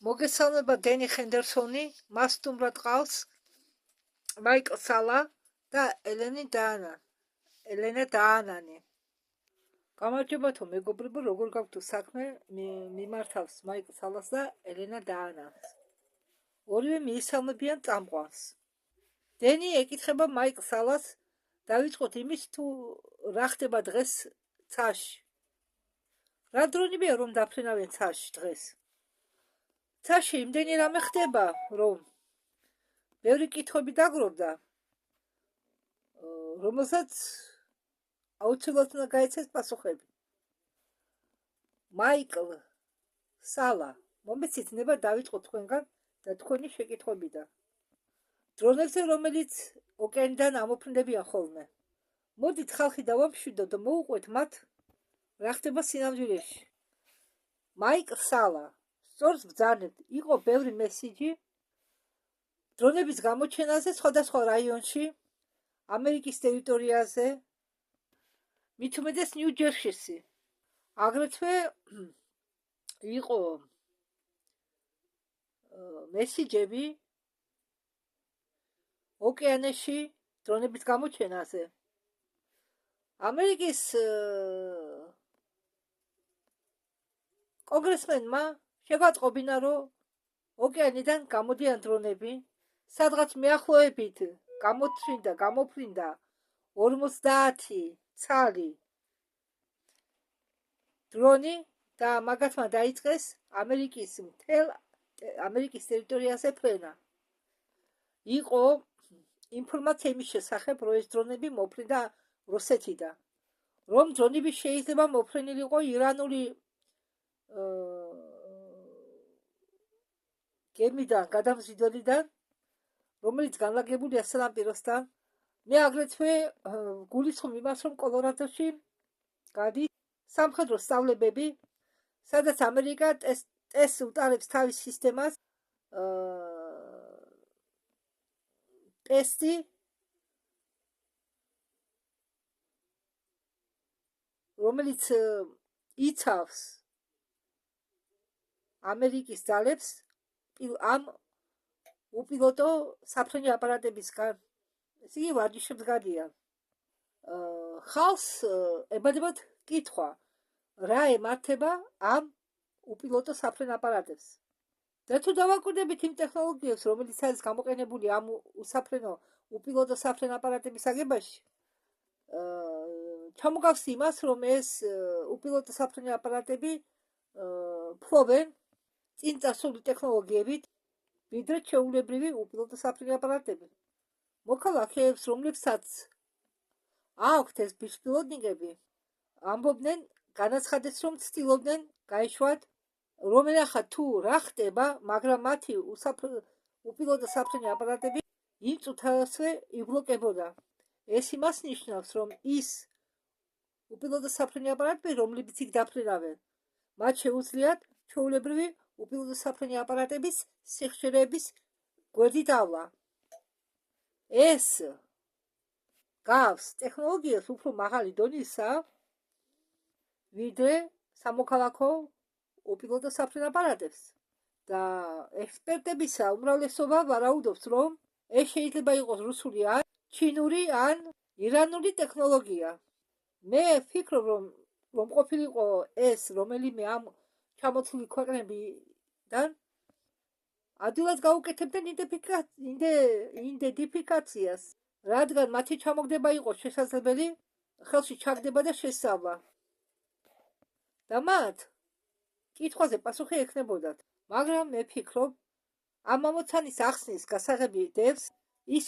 მოგესალმება დენი ჰენდერსონი, მას სტუმრად ყავს მაიკლ სალა და ელენა დაანანი. გამარჯობათო მეგობრებო, როგორ გაქვთ საქმე? მიმართავს მაიკლ სალას და ელენა დაანანს. ორივე მიისალმებიან წამყვანს. დენი ეკითხება მაიკლ სალას, დავიწყოთ იმის თუ რა ხდება დღეს ცაში. რა დრონებია რომ დაფრინავენ ცაში დღეს? ცაში იმდენი რამე ხდება, რომ ბევრი კითხვები დაგროვდა, რომელსაც აუცილებლად უნდა გაეცეს პასუხები. მაიკლ სალა, მომეცით ნება დავიწყოთ თქვენგან და თქვენი შეკითხვებიდან. დრონებზე, რომელიც ოკეანიდან ამოფრინდებიან ხოლმე. მოდით ხალხი დავამშვიდოთ და მოუყვეთ მათ, რა ხდება სინამდვილეში. მაიკლ სალა, სწორს ბრძანებთ, იყო ბევრი მესიჯი დრონების გამოჩენაზე სხვადასხვა რაიონში, ამერიკის ტერიტორიაზე, მით უმეტეს ნიუ-ჯერსიში. აგრეთვე იყო მესიჯები ოკეანეში დრონების გამოჩენაზე. ამერიკის კონგრესმენმა შეგვაწყობინა, რომ ოკეანიდან გამოდიან დრონები, სადღაც მეახლოებით გამოფრინდა 50 ცალი დრონი და მაგათმა დაიწყეს ამერიკის ტერიტორიაზე ფრენა. იყო ინფორმაცია იმის შესახებ, რომ ეს დრონები მოფრინდა რუსეთიდან. რომ დრონები შეიძლება მოფრინილიყო ირანული გემიდან, გადამზიდველიდან, რომელიც განლაგებულია სანაპიროსთან. მე აგრეთვე გულისხმობ იმას, რომ კოლორადოში გადის სამხედრო სწავლებები, სადაც ამერიკა ტესტს უტარებს თავის სისტემას, ტესტი, რომელიც იცავს ამერიკის ძალებს ამ უპილოტო საფრენი აპარატებისგან. ეს იგი ვარჯიშებს გადიან. ხალხს ებადებათ კითხვა, რა ემართება ამ უპილოტო საფრენ აპარატებს. და თუ დავაკვირდებით იმ ტექნოლოგიებს, რომელიც არის გამოყენებული ამ უსაფრენო უპილოტო საფრენ აპარატების აგებაში, ჩამოგავს იმას, რომ ეს უპილოტო საფრენი აპარატები ფლობენ წინ წასული ტექნოლოგიებით, ვიდრე ჩვეულებრივი უპილოტო საფრენი აპარატები. მოქალაქეებს, რომლებსაც აქვთ ეს ბიშპილოტნიკები, ამბობდნენ, განაცხადეს, რომ ცდილობდნენ გაეშვათ, რომ ენახათ თუ რა ხდება, მაგრამ მათი უპილოტო საფრენი აპარატები იმ წუთასვე იბლოკებოდა. ეს იმას ნიშნავს, რომ ის უპილოტო საფრენი აპარატები, რომლებიც იქ დაფრინავენ, მათ შეუძლიათ ჩვეულებრივი უპილოტო საფრენი აპარატების სიხშირეების გვერდით ავლა. ეს გავს ტექნოლოგიას უფრო მაღალი დონისა, ვიდრე სამოქალაქო უპილოტო საფრენ აპარატებს. და ექსპერტებისა უმრავლესობა ვარაუდობს, რომ ეს შეიძლება იყოს რუსული ან ჩინური ან ირანული ტექნოლოგია. მე ვფიქრობ, რომ ყოფილიყო ეს რომელიმე ამ ჩამოცული ქვეყნებიდან ადვილად გაუკეთებდნენ იდენტიფიკაციას, რადგან მათი ჩამოგდება იყო შესაძლებელი, ხელში ჩაგდება და შესწავლა. და მათ კითხვაზე პასუხი ექნებოდათ. მაგრამ მე ვფიქრობ, ამ ამოცანის ახსნის გასაღები დევს ის,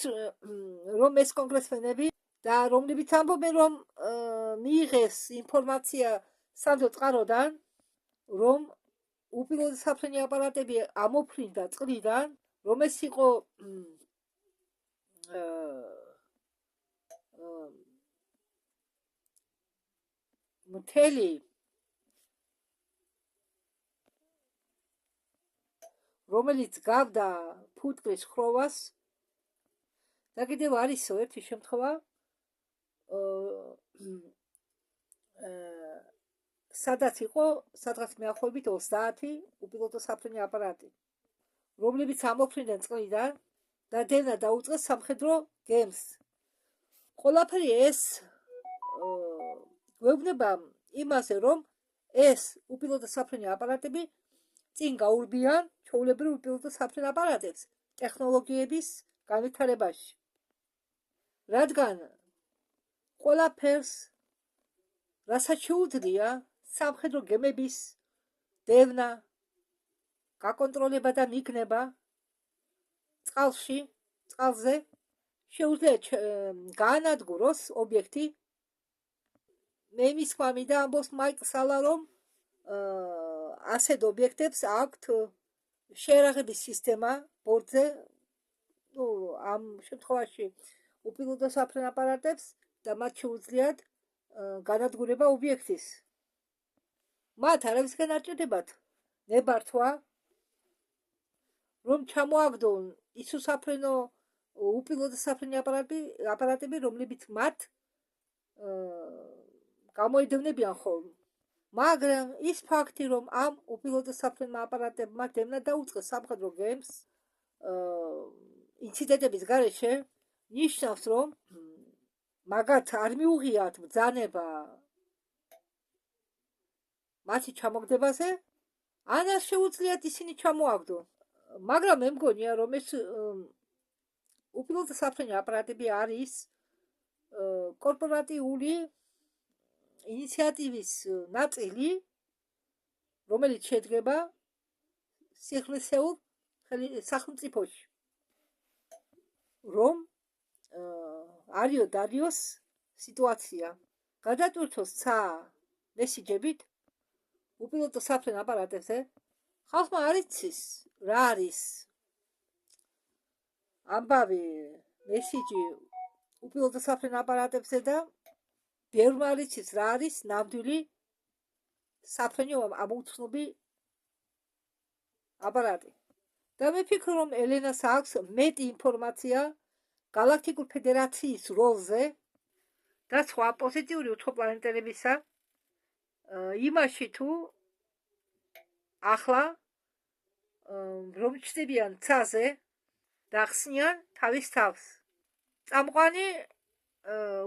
რომ ეს კონგრესმენები და რომლებიც ამბობენ, რომ მიიღეს ინფორმაცია სანდრო წყაროდან, რომ უპილოტო საფრენი აპარატები ამოფრინდა წყლიდან, რომ ეს იყო მთელი რომელიც გავდა ფუტკრის ხროვას და კიდევ არისო ერთი შემთხვევა სადაც იყო სადღაც მეახლოებით 30 უპილოტო საფრენი აპარატი, რომლებიც ამოფრინდნენ წყლიდან და დევნა დაუწყეს სამხედრო გემს. ყველაფერი ეს გვეუბნება იმაზე, რომ ეს უპილოტო საფრენი აპარატები წინ გაურბიან ჩვეულებრივ უპილოტო საფრენ აპარატებს ტექნოლოგიების განვითარებაში. რადგან ყველაფერს, რასაც შეუძლია სამხედრო გემების დევნა, გაკონტროლება და მიგნება წყალზე, შეუძლია გაანადგუროს ობიექტი. მე მისვლა მინდა ამბობს მაიკ სალა, რომ ასეთ ობიექტებს აქვთ შეერაღების სისტემა ბორტზე, ამ შემთხვევაში უპილოტო საფრენ აპარატებს და მათ შეუძლიათ განადგურება ობიექტის. მათ არავისგან არ ჭირდებათ ნებართვა, რომ ჩამოაგდონ ის უსაფრენო უპილოტო საფრენი აპარატები, რომლებიც მათ გამოედევნებიან ხოლმე. მაგრამ ის ფაქტი, რომ ამ უპილოტო საფრენმა აპარატებმა დევნა დაუწყეს სამხედრო გემს ინციდენტების გარეშე, ნიშნავს, რომ მაგათ არ მიუღიათ ბრძანება მათი ჩამოგდებაზე, ან არ შეუძლიათ ისინი ჩამოაგდონ. მაგრამ მე მგონია, რომ ეს უპილოტო საფრენი აპარატები არის კორპორატიული ინიციატივის ნაწილი, რომელიც შედგება სიხლისეულ სახელმწიფოში, რომ არიო დარიოს სიტუაცია გადატვირთოს ცა მესიჯებით უპილოტო საფრენ აპარატებზე. ხალხმა არ იცის რა არის ამბავი მესიჯი უპილოტო საფრენ აპარატებზე და ბევრმა არ იცის რა არის ნამდვილი საფრენი ამოუცნობი აპარატი. და მე ვფიქრობ, რომ ელენას აქვს მეტი ინფორმაცია galaktikul ფედერაციის როლზე და სხვა პოზიტიური უცხოპლანეტელებისა იმაში, თუ ახლა რომ ჩნდებიან ცაზე და ხსნიან თავის თავს. წამყვანი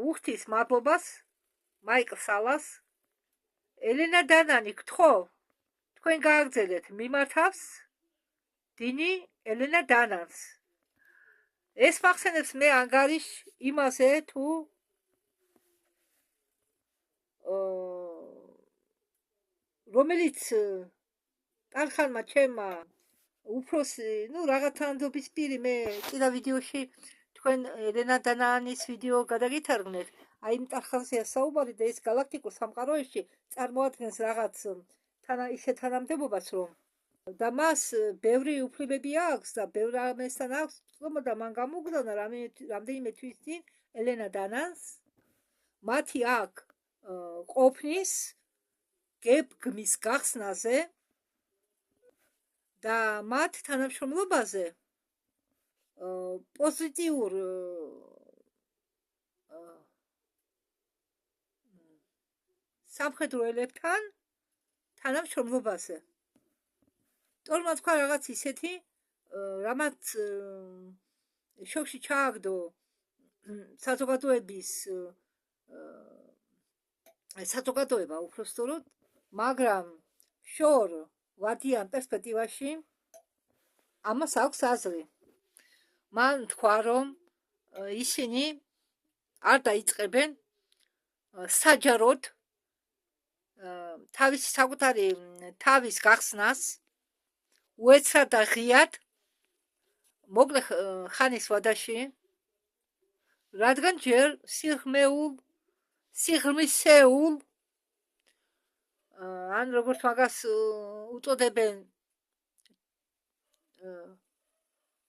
უხდის მადლობას მაიკ სალას. ელენა დანანი გთხოვ, თქვენ გააგრძელეთ მიმართავს დინი ელენა დანანს. ეს მახსენებს მე ანგარიშ იმაზე, თუ რომელიც ტარხანმა ჩემმა უფროსი, რაღაც თანამდებობის პირი, მე წინა ვიდეოში თქვენ ელენა დანანის ვიდეო გადაგითარგმნეთ, აი იმ ტარხანზეა საუბარი და ეს galaktikul სამყაროში წარმოადგენს რაღაც ისეთ თანამდებობას, რომ და მას ბევრი უფლებები აქვს და ბევრ რამესთან აქვს ცნობა და მან გამოგზავნა რამდენიმე თვის წინ ელენა დანანს მათი აქ ყოფნის გემის გახსნაზე და მათ თანამშრომლობაზე პოზიტიურ სამხედრო ელებთან თანამშრომლობაზე. თორმა თქვა რაღაც ისეთი, რამაც შოქში ჩააგდო საზოგადოება უпростоროდ, მაგრამ შორ ვადიან პერსპექტივაში ამას აქვს აზრი. მან თქვა, რომ ისინი არ დაიწყებენ საჯაროდ თავისი საკუთარი თავის გახსნას უეცრად და ღიად მოკლე ხანის ვადაში, რადგან ჯერ სიღრმისეულ ან როგორც მაგას უწოდებენ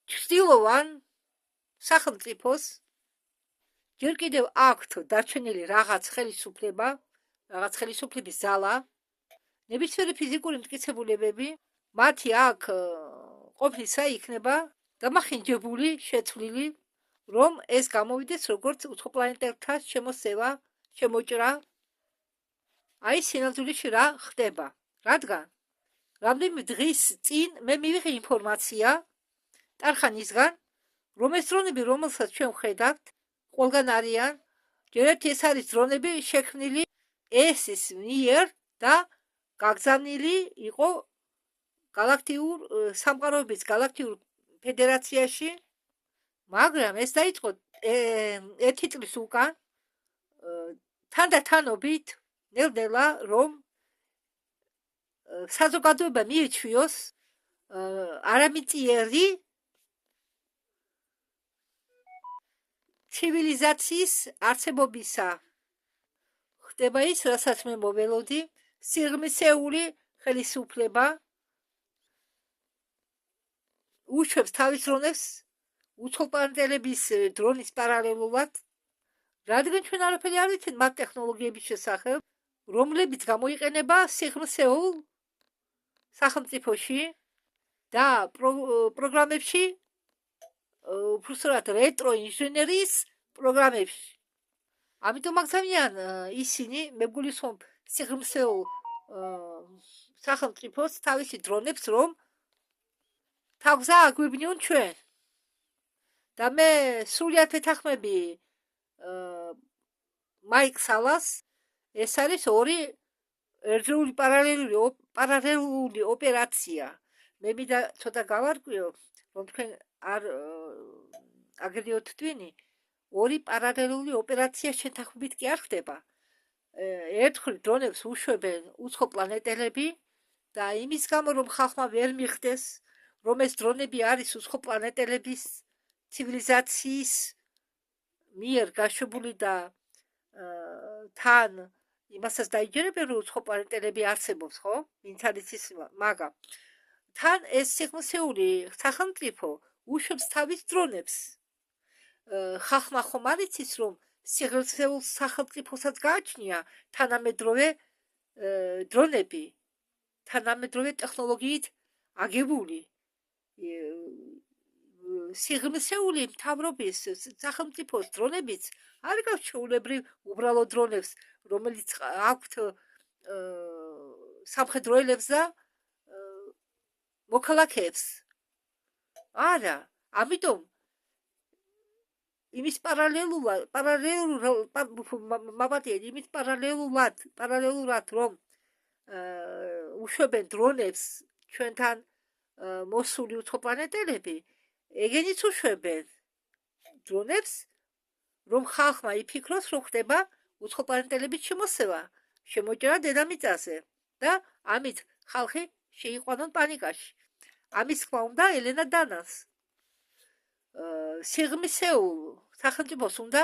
ჩრდილოვან სახელმწიფოს ჯერ კიდევ აქვთ დარჩენილი რაღაც ხელისუფლების ზალა, ნებისმიერი ფიზიკური მტკიცებულებები, მათი აქ ყოფნისა იქნება დამახინჯებული, შეცვლილი, რომ ეს გამოვიდეს როგორც უცხოპლანეტელთა შემოსევა, შემოჭრა აი სინამდვილეში რა ხდება, რადგან რამდენიმე დღის წინ მე მივიღე ინფორმაცია ტარხანისგან, რომ ეს დრონები, რომელსაც ჩვენ ვხედავთ, ყველგან არიან, ჯერეთ ეს არის დრონები შექმნილი ეს მიერ და გაგზავნილი იყო galaktiur სამყაროების galaktiur ფედერაციაში, მაგრამ ეს დაიწყო ერთი წლის უკან თანდათანობით ნელ-ნელა რომ საზოგადოება მიეჩვიოს არამიწიერი ცივილიზაციის არსებობისა. ხდება ის, რასაც მე მოველოდი, სიღრმისეული ხელისუფლება უშვებს თავის დრონებს უცხოპლანეტელების დრონის პარალელურად, რადგან ჩვენ არაფერი არ ვიცით მათ ტექნოლოგიების შესახებ, რომლებიც გამოიყენება სიღრმისეულ სახელმწიფოში და პროგრამებში, უბრალოდ რეტრო ინჟინერიის პროგრამებში. ამიტომ აგზავნიან ისინი, მე გულისხმობ სიღრმისეულ სახელმწიფოს თავისი დრონებს, რომ თავგზა აგვიბნიონ ჩვენ. და მე სრულიად ვეთანხმები მაიკ სალას, ეს არის ორი ერთდროული პარალელური ოპერაცია. მე მინდა ცოტა გავარკვიო, რომ თქვენ არ აგერიოთ twin-ი, ორი პარალელური ოპერაცია შეთანხმებით კი არ ხდება. ერთხელ დრონებს უშვებენ უცხოპლანეტელები და იმის გამო, რომ ხალხმა ვერ მიხვდეს, რომ ეს დრონები არის უცხოპლანეტელების ცივილიზაციის მიერ გაშვებული და თან იმასაც დაიჯერებენ, რომ უცხოპლანეტელები არსებობს, ხო? ვინც არის ის მაგა. თან ეს სიღრმისეული სახელმწიფო უშვებს თავის დრონებს. ხალხმა ხომ არ იცის, რომ სიღრმისეულ სახელმწიფოსაც გააჩნია თანამედროვე დრონები, თანამედროვე ტექნოლოგიით აგებული. სიღრმისეული მთავრობის სახელმწიფოს დრონებიც არ გავს ჩვეულებრივ უბრალო დრონებს, რომელიც აქვთ სამხედროელებს და მოქალაქეებს. არა, ამიტომ იმის პარალელურად რომ უშვებენ დრონებს ჩვენთან მოსული უცხოპლანეტელები, ეგენიც უშვებენ დრონებს, რომ ხალხმა იფიქროს, რომ ხდება უცხოპლანეტელების შემოსევა, შემოჭრა დედამიწაზე და ამით ხალხი შეიყვანონ პანიკაში. ამის თქმა უნდა ელენა დანას. სიღრმისეულ სახელმწიფოს უნდა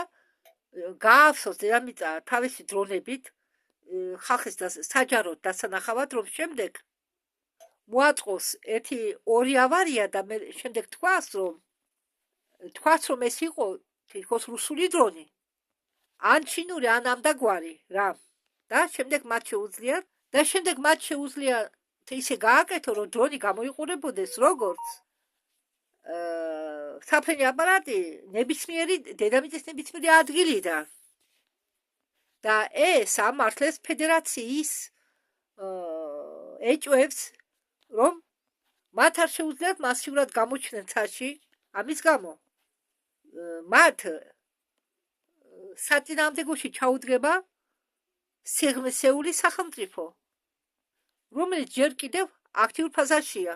გაავსოს დედამიწა თავისი დრონებით, ხალხის საჯაროდ დასანახავად, რომ შემდეგ მოაწყოს ერთი ორი ავარია და მე შემდეგ თქვას, რომ ეს იყო თითქოს რუსული დრონი, ან ჩინური, ან ამდაგვარი რა. და შემდეგ მათ შეუძლიათ ისე გააკეთო, რომ დრონი გამოიყურებოდეს როგორც საფრენი აპარატი დედამიწის ნებისმიერი ადგილიდან. და ეს ამართლეს ფედერაციის ეჭვებს, რომ მათ არ შეუძლიათ მასიურად გამოჩნდნენ ცაში, ამის გამო მათ საწინააღმდეგოში ჩაუდგება სიღრმისეული სახელმწიფო, რომელიც ჯერ კიდევ აქტიურ ფაზაშია.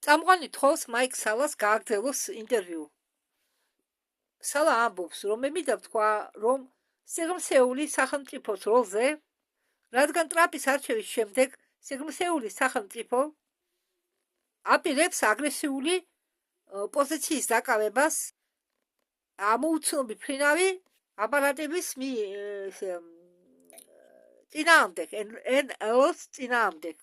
წამყვანი თხოვს მაიკ სალას გააგრძელოს ინტერვიუ. სალა ამბობს, რომ მე მინდა ვთქვა, რომ სიღრმისეული სახელმწიფოს როლზე, რადგან ტრამპის არჩევის შემდეგ სიღრმისეული სახელმწიფო აპირებს აგრესიული პოზიციის დაკავებას ამოუცნობი ფრინავი აპარატების წინააღმდეგ, NLO-ს წინააღმდეგ.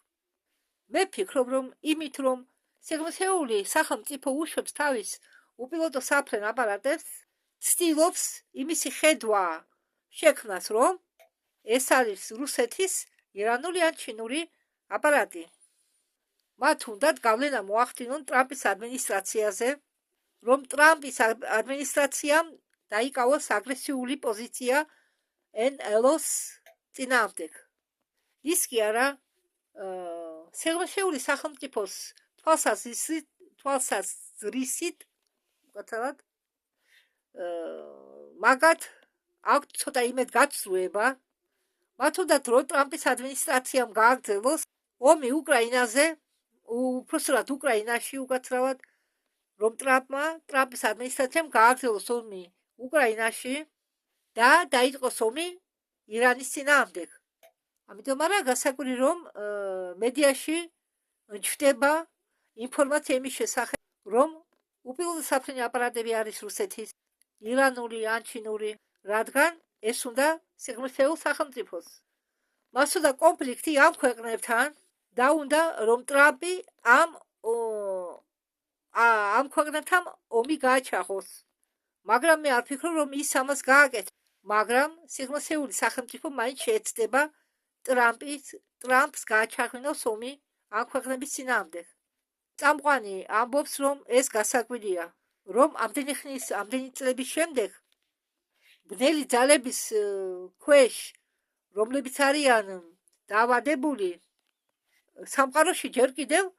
მე ვფიქრობ, რომ იმით, რომ სიღრმისეული სახელმწიფო უშვებს თავის უპილოტო საფრენ აპარატებს, ცდილობს იმისი ხედვა შექმნას, რომ ეს არის რუსეთის ირანული ან ჩინური აპარატი. მათ უნდათ გავლენა მოახდინონ ტრამპის ადმინისტრაციაზე, რომ ტრამპის ადმინისტრაციამ დაიკავოს აგრესიული პოზიცია NLO-ს წინააღმდეგ. ის კი არა სიღრმისეული სახელმწიფოს თვალსაზრისით ვთქვათ მაგათ აქვთ ცოტა იმედ გაცვლება მათ უნდა დრო ტრამპის ადმინისტრაციამ გააგრძელოს ომი უკრაინაზე უпроსტად უკრაინაში უკაცრავად რომ ტრამპის ადმინისტრაციამ გააგრძელოს ომი უკრაინაში და დაიწყოს ომი ირანის წინააღმდეგ. ამიტომ არა გასაკვირი რომ მედიაში ჩნდება ინფორმაცია იმის შესახებ რომ უპილოტო საფრენი აპარატები არის რუსეთის ირანული ან ჩინური რადგან ეს უნდა სიღრმისეულ სახელმწიფოს. მას უნდა კონფლიქტი ამ ქვეყნებთან და უნდა რომ ტრამპი ამ ქვეყნებთან ომი გააჩაღოს. მაგრამ მე არ ვფიქრობ რომ ის ამას გააკეთებს. მაგრამ სიღრმისეული სახელმწიფო მაინც შეეცდება ტრამპს გააჩაღინოს ომი ამ ქვეყნების წინააღმდეგ. წამყვანი ამბობს რომ ეს გასაკვირია რომ ამდენი წლების შემდეგ ბნელი ძალების ქვეშ რომლებიც არიან დაავადებული სამყაროში ჯერ კიდევ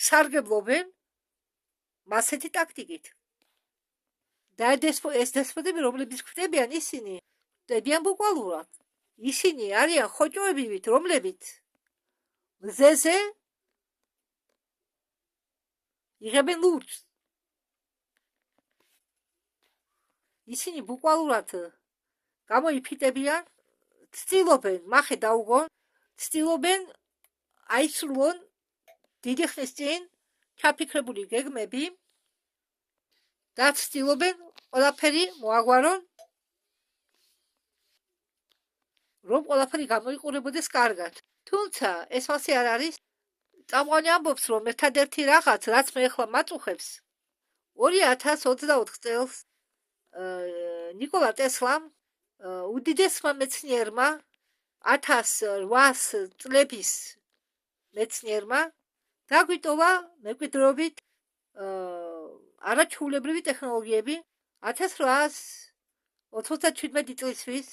სარგებლობენ მასეთი ტაქტიკით და ეს დესპოტები რომლებიც ხვდებიან ისინი ხვდებიან ბუკვალურად ისინი არიან ხოჭოებივით რომლებიც მზეზე იღებენ ლურჯს ისინი ბუკვალურად გამოიფიტებიან ცდილობენ მახე დაუგონ ცდილობენ აისრულონ დიდი ხნის წინ ჩაფიქრებული გეგმები და ცდილობენ ყველაფერი მოაგვარონ რომ ყველაფერი გამოიყურებოდეს კარგად. თუმცა ეს მასე არ არის წამყვანი ამბობს რომ ერთადერთი რაღაც რაც მე ახლა მაწუხებს 2024 წელს ნიკოლა ტესლამ უდიდესმა მეცნიერმა 1800 წლების მეცნიერმა დაგვიტოვა მემკვიდრეობით არაჩვეულებრივი ტექნოლოგიები 1897 წლისთვის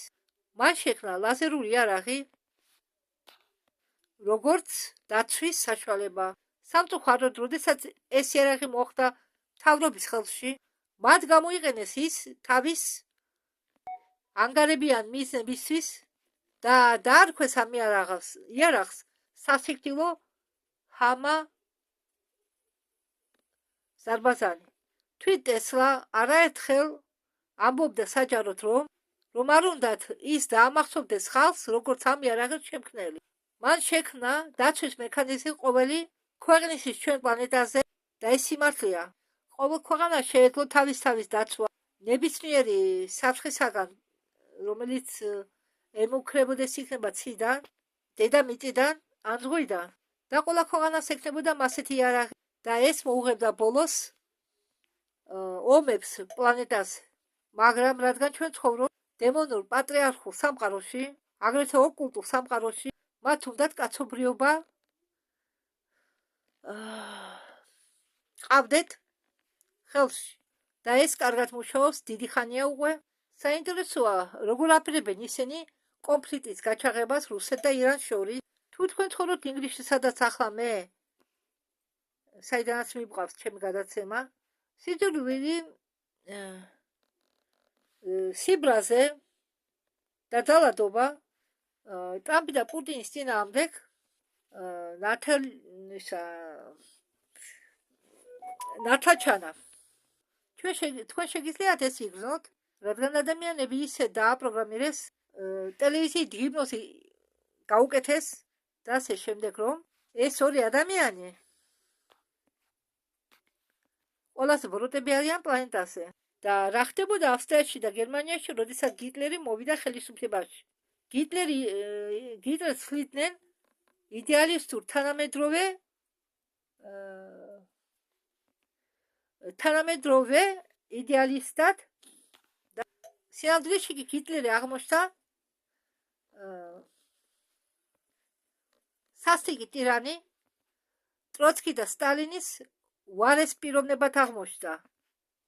მან შექმნა ლაზერული იარაღი როგორც დაცვის საშუალება. სამწუხაროდ, როდესაც ეს იარაღი მოხვდა მთავრობის ხელში, მათ გამოიყენეს ის თავის ანგარებიან მიზნებისთვის და დაარქვეს ამ იარაღს სასიკვდილო ჰამა ზარბაზანი. თვით ტესლა არაერთხელ ამბობდა საჯაროდ რომ არ უნდათ ის დაამახსოვრდეს ხალხს როგორც ამ იარაღის შემქმნელი. მან შექმნა დაცვის მექანიზმი ყოველი ქვეყნისთვის ჩვენ პლანეტაზე და ეს სიმართლეა. ყოველ ქვეყანას შეეძლო თავის დაცვა ნებისმიერი საფრთხისაგან, რომელიც ემუქრებოდეს იქნება ციდან, დედამიწიდან ან ზღვიდან და ყველა ქვეყანას ექნებოდა მასეთი იარაღი და ეს მოუღებდა ბოლოს ომებს პლანეტაზე. მაგრამ რადგან ჩვენ ცხოვრობთ დემონურ პატრიარქულ სამყაროში, აგრეთვე ოკულტურ სამყაროში, მათ უნდათ კაცობრიობა ყავდეთ ხელში და ეს კარგად მუშაობს დიდი ხანია უკვე. საინტერესოა როგორ აპირებენ ისინი კონფლიქტის გაჩაღებას რუსეთს და ირანს შორის. თუ თქვენ ცხოვრობთ ინგლისში, სადაც ახლა მე საიდანაც მივყავს ჩემი გადაცემა, სიძულვილი სიბრაზე და ძალადობა ტრამპი და პუტინის წინააღმდეგ ნათლაჩანა. თქვენ შეგიძლიათ ეს იგრძნოთ, რადგან ადამიანები ისე დააპროგრამირეს ტელევიზიით ჰიპნოზი გაუკეთეს და ასე შემდეგ რომ ეს ორი ადამიანი ყველაზე ბოროტები არიან პლანეტაზე. და რა ხდებოდა ავსტრიაში და გერმანიაში, როდესაც გიტლერი მოვიდა ხელისუფლებაში. გიტლერს ხლიდნენ იდეალისტურ თანამედროვე იდეალისტად და სინამდვილეში გიტლერი აღმოჩნდა სასტიკი ტირანი ტროცკი და სტალინის უარეს პიროვნებად აღმოჩნდა.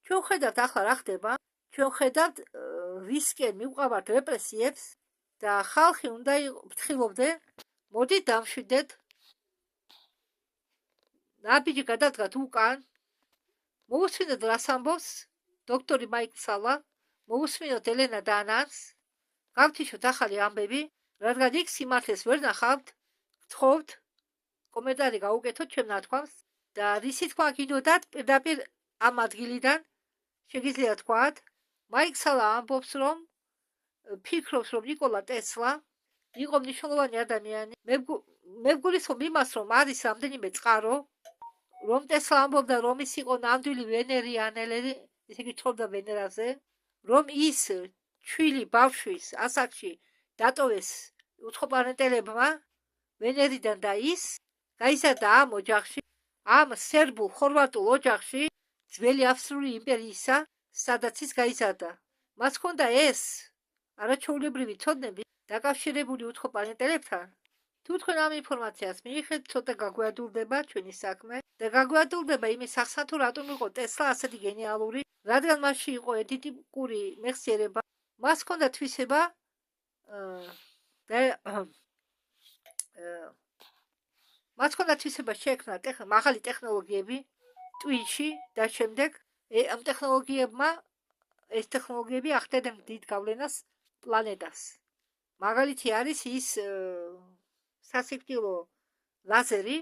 ჩვენ ხედავთ ახლა რა ხდება, ჩვენ ხედავთ რისკენ მივყავართ რეპრესიებს და ხალხი უნდა ფრთხილობდნენ, მოდით დამშვიდეთ. ნაბიჯი გადავდგათ უკან, მოусმინოთ რას ამბობს დოქტორი მაიკ სალა, მოусმინოთ ელენა დანანს, გავთიშოთ ახალი ამბები, რადგან იქ სიმართლეს ვერ ნახავთ, გთხოვთ, კომენტარი გაუკეთოთ ჩემ ნათქვამს და რისი თქვა გინდოდათ პირდაპირ ამ ადგილიდან შეგიძლიათ თქვათ, მაიკ სალა ამბობს, რომ ფიქრობს, რომ ნიკოლა ტესლა იყო მნიშვნელოვანი ადამიანი. მე ვგულისხმობ იმას, რომ არის რამდენიმე წყარო, რომ ტესლა ამბობდა, რომ ის იყო ნამდვილი ვენერიანელი, ისე იგი ცხოვრობდა ვენერაზე, რომ ის ჩვილი ბავშვის ასაკში დატოვეს უცხოპლანეტელებმა ვენერიდან და ის გაიზარდა ამ ოჯახში, ამ სერბულ ხორვატულ ოჯახში, ძველი ავსტრიული იმპერიისა, სადაც ის გაიზარდა. მას ჰქონდა ეს არაჩვეულებრივი ცოდნები დაკავშირებული უცხოპლანეტელებთან. თუ თქვენ ამ ინფორმაციას მიიღებთ, ცოტა გაგვიადურდება ჩვენი საქმე და გაგვიადურდება იმის ახსნა, თუ რატომ იყო ტესლა ასეთი გენიალური, რადგან მასში იყო ედიტიკური მეხსიერება, მას ჰქონდა თვისება მას ჰქონდა თვისება შეექმნა მაღალი ტექნოლოგიები ტვინში და შემდეგ ამ ეს ტექნოლოგიები ახდედნენ დიდ გავლენას პლანეტას. მაგალითი არის ის სასიკვდილო ლაზერი,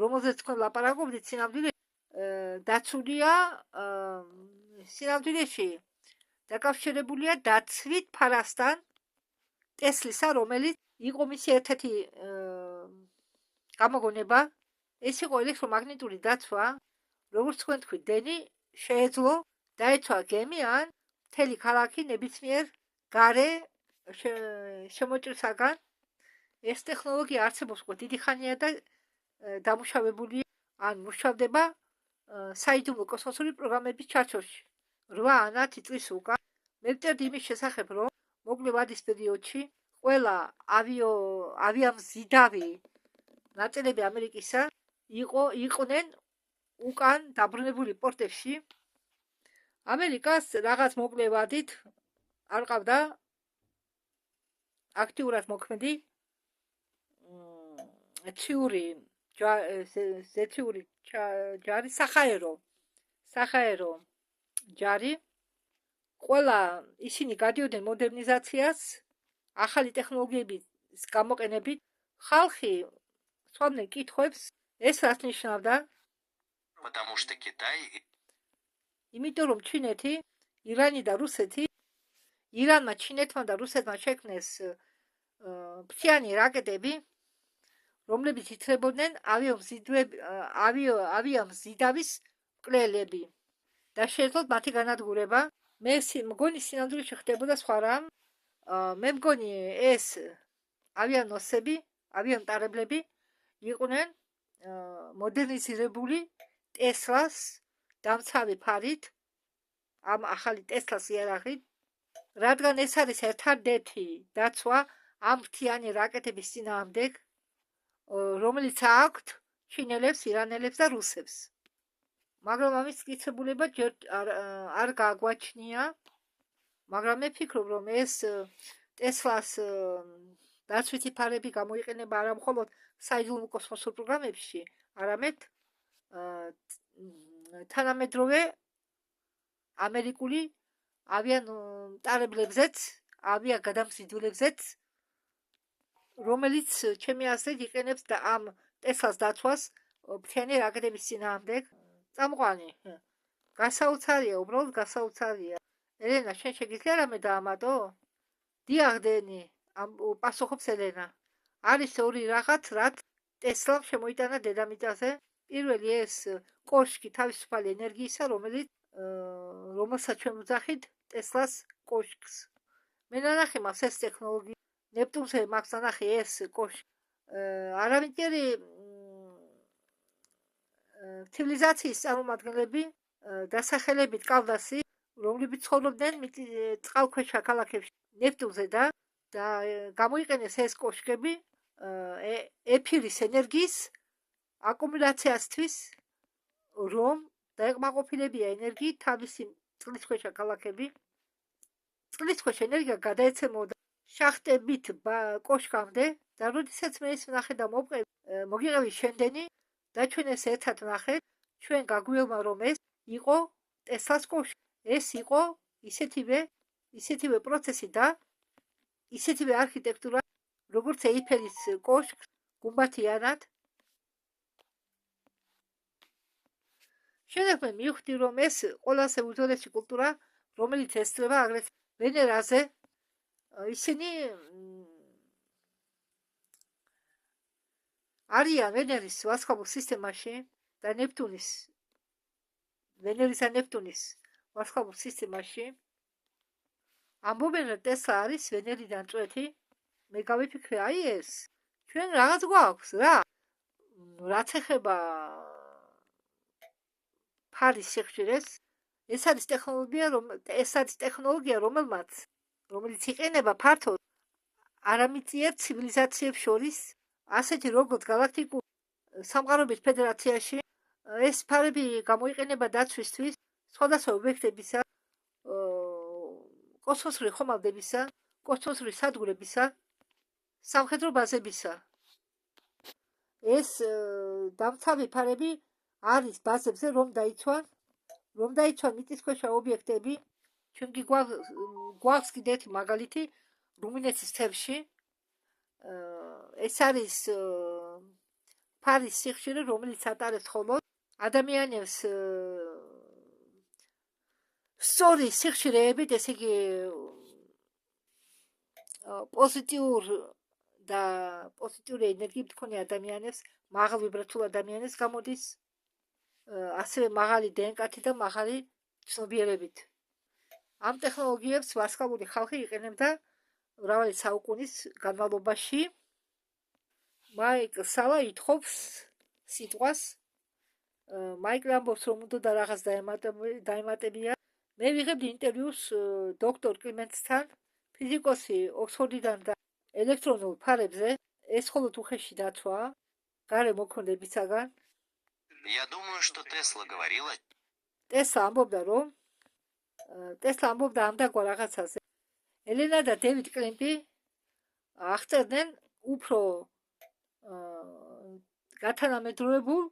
რომელზეც თქვენ ლაპარაკობდით, დაცულია სინამდვილეში დაკავშირებულია დაცვით ფარასთან ტესლისა, რომელიც იყო მისი ერთ-ერთი გამოგონება. ეს იყო ელექტრომაგნიტური დაცვა, როგორც თქვენ თქვით, დენი შეეძლო დაეცვა გემი ან მთელი ქალაქი ნებისმიერ გარე შემოჭრისაგან. ეს ტექნოლოგია არსებობს უკვე დიდი ხანია და დამუშავებული ან მუშავდება საიდუმლო კოსმოსური პროგრამების ჩარჩოში. 8 ან 10 წლის უკან მე ვწერდი იმის შესახებ, რომ მოკლე ვადის პერიოდში ყველა ავიამზიდავი ნაწილები ამერიკისა იყვნენ უკან დაბრუნებული პორტებში. ამერიკას რაღაც მოკლე ვადით არ ყავდა აქტიურად მოქმედი ზეციური ჯარი, სახაერო ჯარი. ყველა ისინი გადიოდნენ მოდერნიზაციას, ახალი ტექნოლოგიების გამოყენებით. ხალხი სხვადასხვა კითხვებს, ეს რას ნიშნავდა? Потому что Китай... იმიტომ რომ ჩინეთი, ირანი და რუსეთი, ირანმა, ჩინეთმა და რუსეთმა შექმნეს ფრთიანი რაკეტები, რომლებიც ითვლებოდნენ ავიამზიდავის მკვლელები და შეეძლოთ მათი განადგურება. მე მგონი სინამდვილეში ხდებოდა სხვა რამ. მე მგონი ეს ავიანოსები, ავიამტარებლები იყვნენ მოდერნიზირებული ტესლას დამცავი ფარით, ამ ახალი ტესლას იარაღით, რადგან ეს არის ერთადერთი დაცვა ამ ფრთიანი რაკეტების წინააღმდეგ, რომელიც აქვთ ჩინელებს, ირანელებს და რუსებს. მაგრამ ამის მტკიცებულება ჯერ არ გაგვაჩნია, მაგრამ მე ვფიქრობ, რომ ეს ტესლას დაცვითი ფარები გამოიყენება არა მხოლოდ საიდუმლო კოსმოსურ პროგრამებში, არამედ თანამედროვე ამერიკული ავიამტარებლებზეც, ავიაგადამზიდებლებზეც, რომელიც ჩემი აზრით იყენებს და ამ ტესლას დაცვას ფრთიანი რაკეტების წინააღმდეგ. წამყვანი, გასაოცარია, უბრალოდ გასაოცარია. ელენა, შენ შეგიძლია რამე დაამატო? დიახ, დენი, პასუხობს ელენა. არის ორი რაღაც, რაც ტესლამ შემოიტანა დედამიწაზე. პირველი ეს კოშკი თავისუფალი ენერგიისა, რომელსაც ჩვენ ვძახით ტესლას კოშკს. მე ნანახი მაქვს ეს ტექნოლოგია. ნეპტუნზე მაქვს ნანახი ეს კოშკი. არავითარი ცივილიზაციის წარმომადგენლები დასახელებით კავდასი, რომლებიც ცხოვრობდნენ წყალქვეშა ქალაქებში ნეპტუნზე და გამოიყენეს ეს კოშკები ეფირის ენერგიის აკუმულაციასთვის, რომ დაეკმაყოფილებია ენერგიით თავისი წყლისქვეშა ქალაქები წყლის ქვეშ ენერგია გადაეცემოდა შახტებით კოშკამდე და როდესაც მე ეს ვნახე და მოგიყევი შენდენი და ჩვენ ეს ერთად ვნახეთ, ჩვენ გაგვიელმა რომ ეს იყო ტესლას კოშკი. ეს იყო ისეთივე პროცესი და ისეთივე არქიტექტურა, როგორც ეიფელის კოშკს გუმბათიანად. შემდეგ მე მივხვდი რომ ეს ყველაზე უძველესი კულტურა, რომელიც ესწრება აგრეთვე ვენერაზე, ისინი არიან ვენერის ვარსკვლავურ სისტემაში და ვენერის და ნეპტუნის ვარსკვლავურ სისტემაში. ამბობენ რომ ტესლა არის ვენერიდან წვეთი. მე გავიფიქრე, აი ეს ჩვენ რაღაც გვაქვს რა, რაც ეხება ფარის სიხშირეს. ეს არის ტექნოლოგია, რომელიც იყენება ფართოდ არამიწიერ ცივილიზაციებს შორის, ასეთი როგორც გალაქტიკურ სამყაროების ფედერაციაში. ეს ფარები გამოიყენება დაცვისთვის სხვადასხვა ობიექტებისა, კოსმოსური ხომალდებისა, კოსმოსური სადგურებისა, სამხედრო ბაზებისა. ეს დამცავი ფარები არის ბაზებზე, რომ დაიცვან მიწისქვეშა ობიექტები. ჩვენ კი გვაქვს კიდე ერთი მაგალითი რუმინეთის თემში. ეს არის ფარის სიხშირე, რომელიც ატარებს ხოლმე ადამიანებს სწორი სიხშირეებით, ესე იგი პოზიტიური ენერგიით მქონე ადამიანებს, მაღალ ვიბრაციულ ადამიანებს გამოდის, ასევე მაღალი DNK-ით და მაღალი ცნობიერებით. ამ ტექნოლოგიებს ვარსკვლავური ხალხი იყენებდა მრავალი საუკუნის განმავლობაში. მაიკლ სალა ითხოვს სიტყვას. მაიკლ ამბობს, რომ უნდა რაღაც დაემატებია. მე ვიღებდი ინტერვიუს დოქტორ კლიმენტსთან, ფიზიკოსი ოქსფორდიდან და ელექტრონულ ფარებზე. ეს მხოლოდ უხეში დათვაა გარე მოქმედებისაგან. Я думаю, что Тесла говорила... ტესლა ამბობდა ამ დაგვარ რაღაცაზე. ელენა და დევიდ კლიმპი აღწერდნენ უფრო გათანამედროვებულ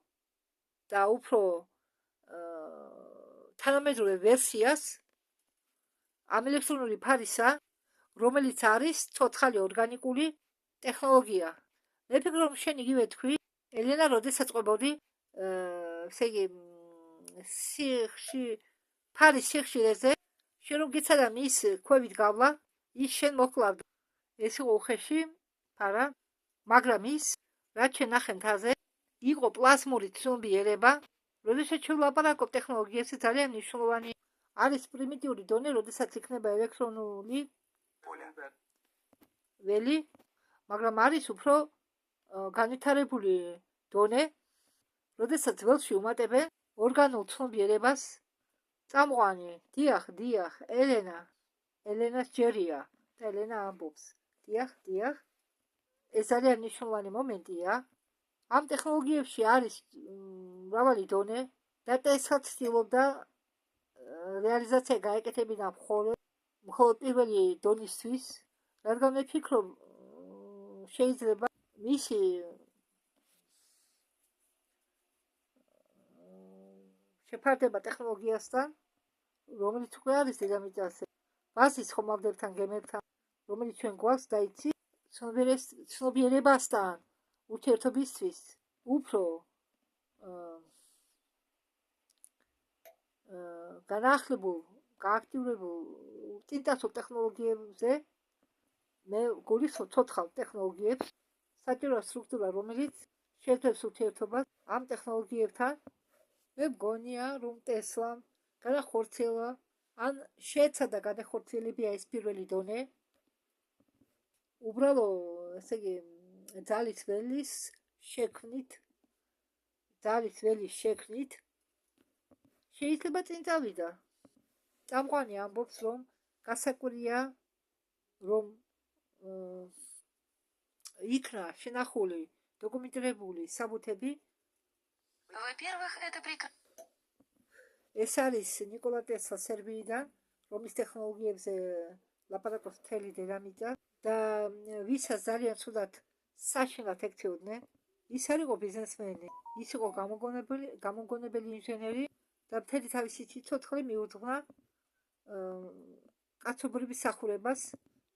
და უფრო თანამედროვე ვერსიას ამ ელექტრონული ფარისა, რომელიც არის ცოცხალი ორგანიკული ტექნოლოგია. მე ვფიქრობ, რომ შენ იგივე თქვი, ელენა, როდესაც ყვებოდი ფარის სიხშირეზე, შენ რომ გიცადა მის ქვევით გავლა, ის შენ მოკლავდა. ეს იყო უხეში ფარა, მაგრამ ის, რაც შენ ნახე მთაზე, იყო პლაზმური ცნობიერება. როდესაც შევლაპარაკობ ტექნოლოგიებზე, ძალიან მნიშვნელოვანი არის პრიმიტიული დონე, როდესაც იქნება ელექტრონული ველი, მაგრამ არის უფრო განვითარებული დონე, როდესაც ველში უმატებენ ორგანულ ცნობიერებას. წამყვანი, დიახ, ელენას ჯერია და ელენა ამბობს, დიახ, ეს ძალიან მნიშვნელოვანი მომენტია. ამ ტექნოლოგიებში არის მრავალი დონე და ტესლაც ცდილობდა რეალიზაცია გაეკეთებინა მხოლოდ პირველი დონისთვის, რადგან მე ვფიქრობ, შეიძლება მისი შეფარდება ტექნოლოგიასთან, რომელიც უკვე არის დედამიწაზე, ბაზის ხომალდებთან, გემებთან, რომელიც ჩვენ გვაქვს და იცი ცნობიერებასთან ურთიერთობისთვის უფრო განაახლებულ, გააქტიურებულ წინტასულ ტექნოლოგიებზე. მე გულისხმობ ცოცხალ ტექნოლოგიებს, საჭიროა სტრუქტურა, რომელიც შეძლებს ურთიერთობას ამ ტექნოლოგიებთან. მე მგონია, რომ ტესლამ განახორციელა, ან შეეცადა განახორციელებია ეს პირველი დონე. უბრალო, ესე იგი, ძალის ველის შექმნით შეიძლება წინ წავიდა. წამყვანი ამბობს, რომ გასაკვირია, რომ იქნა შენახული დოკუმენტირებული საბუთები. Во-первых, это ეს არის ნიკოლა ტესლა სერბიიდან, რომლის ტექნოლოგიებზე ლაპარაკობს მთელი დედამიწა და ვისაც ძალიან ცუდად საშინლად ექცეოდნენ, ის არ იყო ბიზნესმენი, ის იყო გამოგონებელი ინჟინერი და მთელი თავისი სიცოცხლე მიუძღვნა კაცობრიობის სახურებას,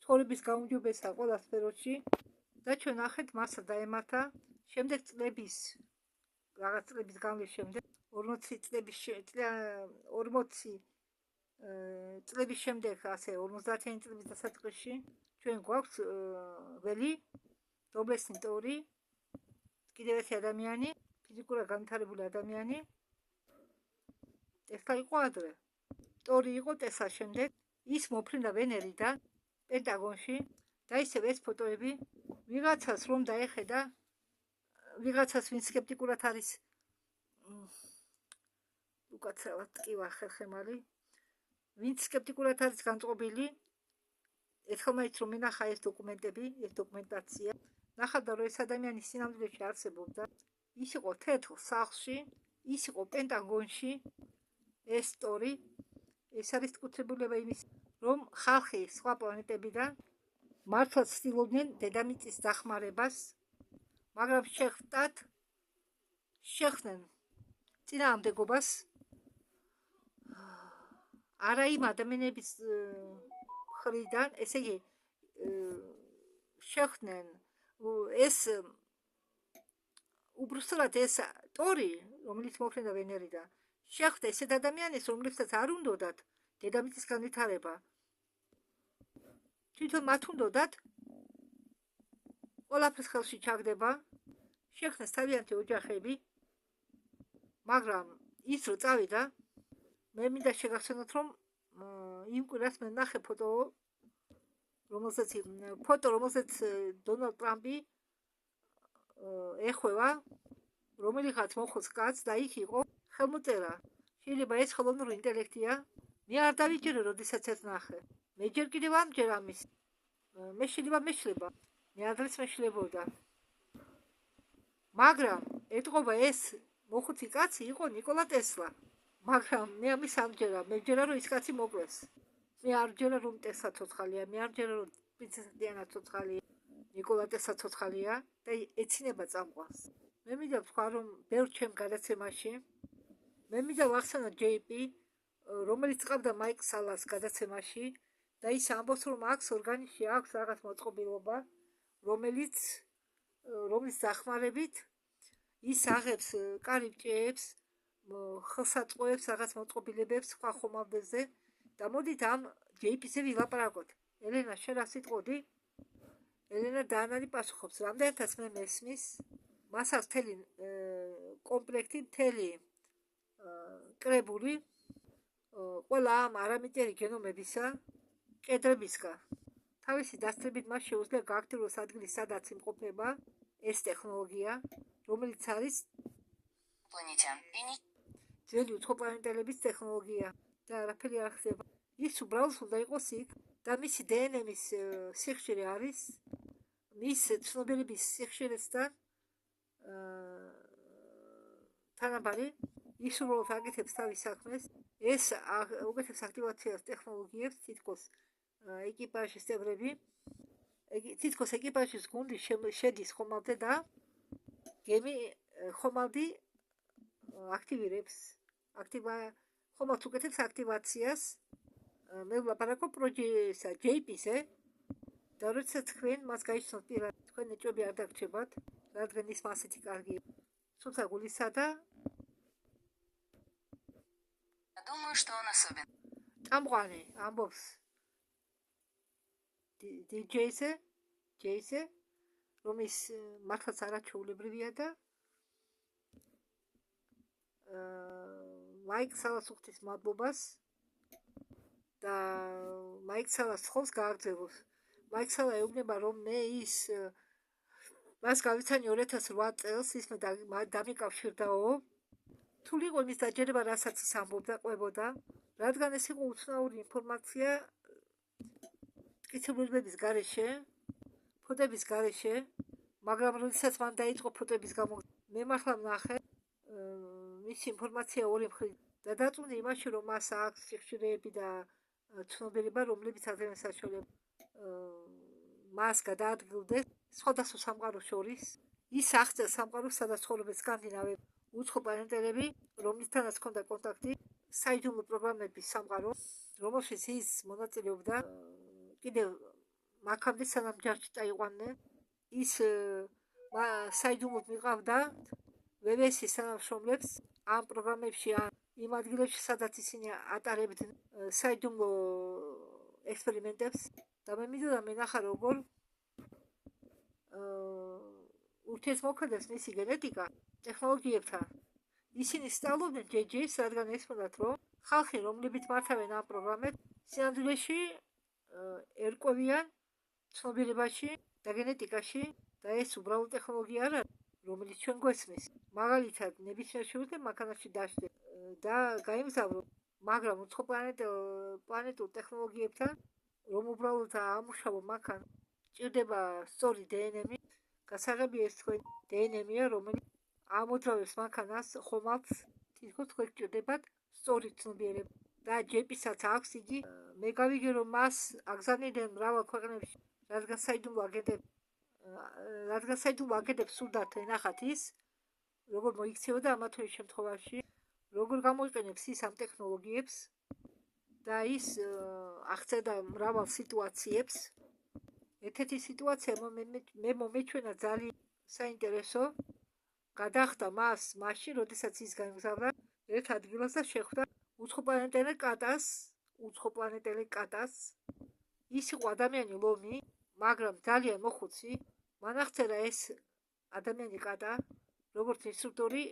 ცხოვრების გაუმჯობესება ყველა სფეროში და ჩვენ ნახეთ მასა დაემართა შემდეგ წლების რაღაც წლების განმავლობის შემდეგ 40 წლების შემდეგ ასე 50-იანი წლების დასაწყისში ჩვენ გვაქვს ველი რობლესტინ ტორი კიდევ ერთი ადამიანი ფიზიკურად განვითარებული ადამიანი ტესლა იყო ადრე ტორი იყო ტესლას შემდეგ ის მოფრინდა ვენერიდან პენტაგონში და ისევ ეს ფოტოები ვიღაცას რომ დაეხედა ვიღაცას ვინც სკეპტიკურად არის უკაცრავად ტკივა ხერხემალი ვინც სკეპტიკურად არის განწყობილი ერთხელ მაინც რომ ენახა ეს დოკუმენტები ეს დოკუმენტაცია ნახავდა რომ ეს ადამიანი სინამდვილეში არსებობდა ის იყო თეთრ სახლში ის იყო პენტაგონში ეს ტორი ეს არის თვითებულება იმის რომ ხალხი სხვა პლანეტებიდან მართლაც ცდილობდნენ დედამიწის დახმარებას მაგრამ შეხვდნენ წინააღმდეგობას არა იმ ადამიანების მხრიდან ესე იგი შეხვდნენ ეს უბრალოდ ეს ტორი რომელიც მოფრინდა ვენერიდან შეხვდა ესეთ ადამიანებს რომლებსაც არ უნდოდათ დედამიწის განვითარება თვითონ მათ უნდოდათ ყველაფერს ხელში ჩაგდება შექმნეს თავიანთი ოჯახები მაგრამ ის რო წავიდა მე მინდა შეგახსენოთ რომ იმ კვირას მე ნახე ფოტო რომელზეც დონალდ ტრამპი ეხვევა რომელიღაც მოხუც კაცს და იქ იყო ხელმოწერა შეიძლება ეს ხელოვნური ინტელექტია მე არ დავიჯერე როდესაც ეს ნახე მე ჯერ კიდევ ამჯერ ამის მე შეიძლება მეშლება მე ადრეც მეშლებოდა მაგრამ ეტყობა ეს მოხუცი კაცი იყო ნიკოლა ტესლა მაგრამ მე ამის ამჯერა მე ჯერა რომ ის კაცი მოკლეს მე არ ჯერა რომ ტესლა ცოცხალია მე არ ჯერა რომ პრინცესა დიანა ცოცხალია ნიკოლა ტესლა ცოცხალია და ეცინება წამყვანს მე მინდა ვთქვა რომ ბევრ ჩემ გადაცემაში მე მინდა ვახსენო ჯეიპი რომელიც ყავდა მაიკ სალას გადაცემაში და ის ამბობს რომ აქვს ორგანიზმში აქვს რაღაც მოწყობილობა რომელიც დახმარებით ის აღებს კარიბჭეებს ხელსაწყოებს რაღაც მოწყობილებებს სხვა ხომალდებზე და მოდით ამ ჯეიპზე ვილაპარაკოთ ელენა შენ რა სიტყოდი ელენა დაანარი პასუხობს რამდენადაც მე მესმის მას აქვს მთელი კომპლექტი მთელი კრებული ყველა ამ არამეტერი გენომებისა კედრებისგან თავისი დასწრებით მას შეუძლია გააქტიუროს ადგილი სადაც იმყოფება ეს ტექნოლოგია რომელიც არის ძველი უცხოპლანეტელების ტექნოლოგია და არაფერი არ ხდება ის უბრალოდ უნდა იყოს იქ და მისი დნმ-ის სიხშირე არის მის ცნობიერების სიხშირესთან თანაბარი ის უბრალოდ აკეთებს თავის საქმეს ეს უკეთებს აქტივაციას ტექნოლოგიებს თითქოს ეკიპაჟის წევრები თითქოს ეკიპაჟის გუნდი შედის ხომალდზე და გემი ხომალდი აქტივირებს ხომალდს უკეთებს აქტივაციას მე ვლაპარაკობ პროჯექტსა ჯეიპზე და როდესაც თქვენ მას გაიცნოთ პირად თქვენ ეჭვები არ დაგრჩებათ რადგან ის მასეთი კარგი თუმცა გულისა და Думаю, что он особен. წამყვანი ამბობს ჯეიზე რომ ის მართლაც არაჩვეულებრივია და მაიკ სალას უხდის მადლობას და მაიკ სალას ხობს გააგრძელოს მაიკ სალა ეუბნება რომ მე ის მას გავიცანი 2008 წელს ის მე დამიკავშირდაო თული იყო იმის დაჯერება რასაც ის ამბობდა ყვებოდა რადგან ეს იყო უცნაური ინფორმაცია მტკიცებულებების გარეშე ფოტოების გარეშე მაგრამ როდესაც მან დაიწყო ფოტოების გამოგზავნა მე მართლა ვნახე მისი ინფორმაცია ორი მხრით და დაწუნდი იმაში რომ მას აქვს სიხშირეები და ცნობიერება, რომლებიც ადამიანს საშუალებს მას გადაადგილდეს სხვადასხვა სამყაროს შორის. ის აღწერს სამყაროს, სადაც ცხოვრობენ სკანდინავები, უცხო პლანეტელები, რომლისთანაც ჰქონდა კონტაქტი, საიდუმლო პროგრამების სამყარო, რომელშიც ის მონაწილეობდა კიდევ მაქამდე სანამ ჯარში წაიყვანდნენ. ის საიდუმლოდ მიყავდა VVS-ის თანამშრომლებს ამ პროგრამებში, იმ ადგილებში, სადაც ისინი ატარებდნენ საიდუმლო ექსპერიმენტებს და მე მინდოდა მენახა როგორ ურთიერთმოქმედებს მისი გენეტიკა ტექნოლოგიებთან. ისინი სწავლობდნენ ჯეჯის, რადგან ესმოდათ, რომ ხალხი, რომლებიც მართავენ ამ პროგრამებს, სინამდვილეში ერკვევიან ცნობიერებაში და გენეტიკაში და ეს უბრალოდ ტექნოლოგია არ არის, რომელიც ჩვენ გვესმის. მაგალითად, ნებისმიერ შეუძლია მანქანაში დაждდეს და გაიმგზავროს, მაგრამ უცხო პლანეტურ ტექნოლოგიებთან, რომ უბრალოდ ამუშავო მანქანა, ჭირდება სწორი DNM-ი, გასაღებია ეს თქვენ DNM-ია, რომელიც ამოძრავებს მანქანას ხომალდს, თითქოს თქვენ გჭირდებათ სწორი ცნობიერება და ჯეპისაც აქვს იგი. მე გავიგე, რომ მას აგზავნიდნენ მრავალ ქვეყნებში, რადგან საიდუმლო აგენტებს სურდათ ენახათ ის, როგორ მოიქცეოდა ამა თუ იმ შემთხვევაში, როგორ გამოიყენებს ის ამ ტექნოლოგიებს და ის აღწერდა მრავალ სიტუაციებს. ერთ-ერთი სიტუაცია მე მომეჩვენა ძალიან საინტერესო. გადახდა მას მაშინ, როდესაც ის გაემგზავრა ერთ ადგილას და შეხვდა უცხოპლანეტელი კატას. ის იყო ადამიანი ლომი, მაგრამ ძალიან მოხუცი. მან აღწერა ეს ადამიანი კატა, როგორც ინსტრუქტორი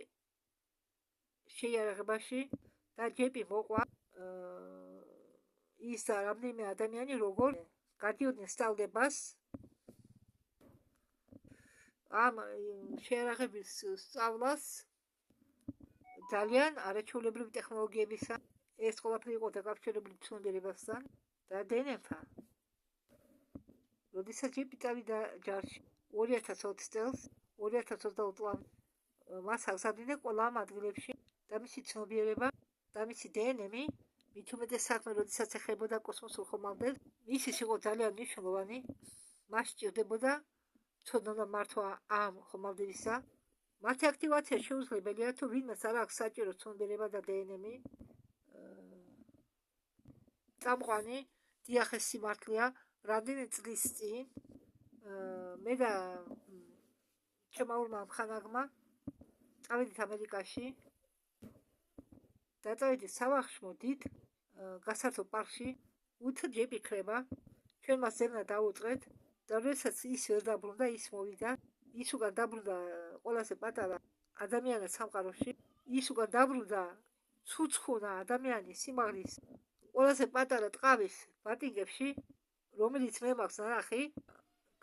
შეიარაღებაში და ჯეპი მოყვა ის და რამდენიმე ადამიანი როგორ გადიოდნენ სწავლებას ამ შეიარაღების სწავლას ძალიან არაჩვეულებრივი ტექნოლოგიებისა. ეს ყველაფერი იყო დაკავშირებული ცნობიერებასთან და DNM-თან. როდესაც ჯეპი წავიდა ჯარში 2020 წელს, 2022 წლამდე მას აღზარდნენ ყველა ამ ადგილებში და მისი ცნობიერება და მისი DNM-ი, მით უმეტეს საქმე, როდესაც ეხებოდა კოსმოსურ ხომალდებს, მისის იყო ძალიან მნიშვნელოვანი. მას სჭირდებოდა ცოდნა მართვა ამ ხომალდებისა. მათი აქტივაცია შეუძლებელია, თუ ვინმეს არ აქვს საჭირო ცნობიერება და DNM-ი. წამყვანი, დიახ, ეს სიმართლეა, რამდენი წლის წინ მე და ჩემმა ორმა მხანაგმა წავედით ამერიკაში, დაწავედით სავახშმო დიდ გასართო პარკში, უთო ჯეპი ქრება, ჩვენ მას ზემნა დავუწყეთ და როდესაც ის ვერ დაბრუნდა, ის მოვიდა, ის უკან დაბრუნდა ყველაზე პატარა ადამიანი სამყაროში, ის უკან დაბრუნდა ცუცხუნა ადამიანი სიმაღლის ყველაზე პატარა ტყავის ბატინგებში, რომელიც მე მაქვს ნანახი,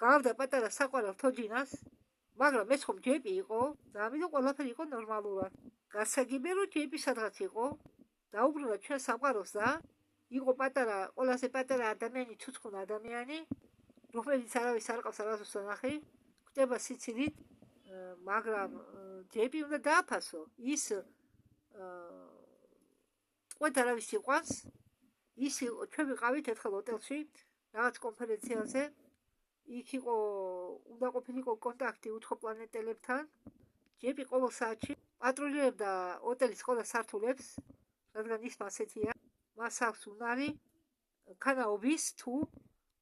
გავდა პატარა საყვარელ თოჯინას, მაგრამ ეს ხომ ჯეპი იყო და ამიტომ ყველაფერი იყო ნორმალურად. გასაგებია, რომ ჯეპი სადღაც იყო, დაუბრუნდა ჩვენ სამყაროს და იყო ყველაზე პატარა ადამიანი, ცუცხუნა ადამიანი, რომელიც არავის არ ყავს არასდროს ნანახი, ხვდება სიცილით, მაგრამ ჯეპი უნდა დააფასო. ის ყველთ არავის იყვანს. ჩვენ ვიყავით ერთხელ ჰოტელში, რაღაც კონფერენციაზე. იქ უნდა ყოფილიყო კონტაქტი უცხოპლანეტელებთან. ჯეპი ყოველ საათში პატრულირებდა ჰოტელის ყველა სართულებს, რადგან ის მასეთია. მას აქვს უნარი, ქანაობის თუ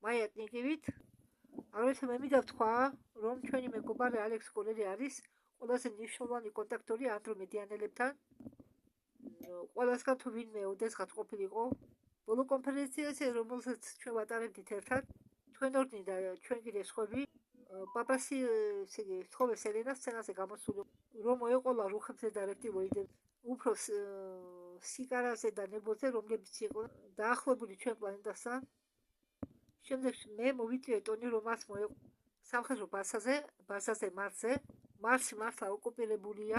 მაიატნიკივით. აგრეთვე მე მინდა ვთქვა, რომ ჩვენი მეგობარი ალექს კოლერი არის ყველაზე მნიშვნელოვანი კონტაქტორი ანდრომედიანელებთან. ყველასგან თუ ვინმე ოდესღაც ყოფილიყო ბოლო კონფერენციაზე, რომელსაც ჩვენ ვატარებდით ერთად, ჩვენ ორნი და ჩვენ კიდე სხვები, პაპასი სთხოვეს ელენას სცენაზე გამოსული, რომ მოეყოლა რუხებზე და რეპტილოიდებს, უფრო სიკარაზე და ნებოზე, რომლებიც იყო დაახლოებული ჩვენ პლანეტასთან. შემდეგ მე მოვიწვიე ტონი, რომ მას მოეყოლა სამხედრო ბაზაზე მარსზე. მარსი მართლა ოკუპირებულია.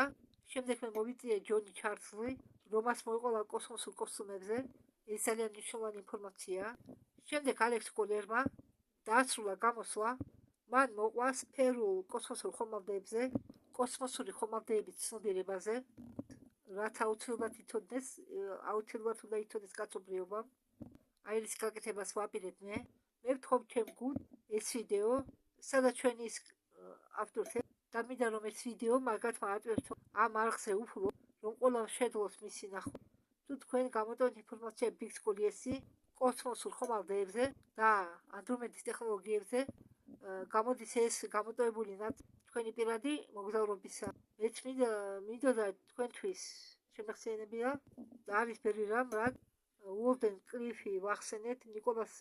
შემდეგ მე მოვიწვიე ჯონი ჩარლზი, რომ მას მოეყოლა კოსმოსურ კოსტუმებზე. ეს ძალიან მნიშვნელოვანი ინფორმაცია. შემდეგ ალექს კოლერმა დაასრულა გამოსვლა. მან მოყვა სფერულ კოსმოსურ ხომალდებზე, კოსმოსური ხომალდების ცნობიერებაზე, რაც აუცილებლად უნდა ითოდეს კაცობრიობამ. აი ის გაკეთებას ვაპირებ მე ვთხოვ ჩემ გუნდ ეს ვიდეო სადაც ჩვენი ის ავტორზე და მინდა რომ ეს ვიდეო მაგათ მაატვევთ ამ არხზე უფლო რომ ყველა შეძლოს მისი ნახვა თუ თქვენ გამოტოვეთ ინფორმაცია ბიგ სკოლიესი კოსმოსურ ხომალდებზე და ანდრომედის ტექნოლოგიებზე გამოდის ეს გამოტოვებული თქვენი პირადი მოგზაურობისა მეც მინდოდა თქვენთვის შემეხსენებია და არის ბევრი რამ რაც უოლდენ კლიფი ვახსენეთ ნიკოლას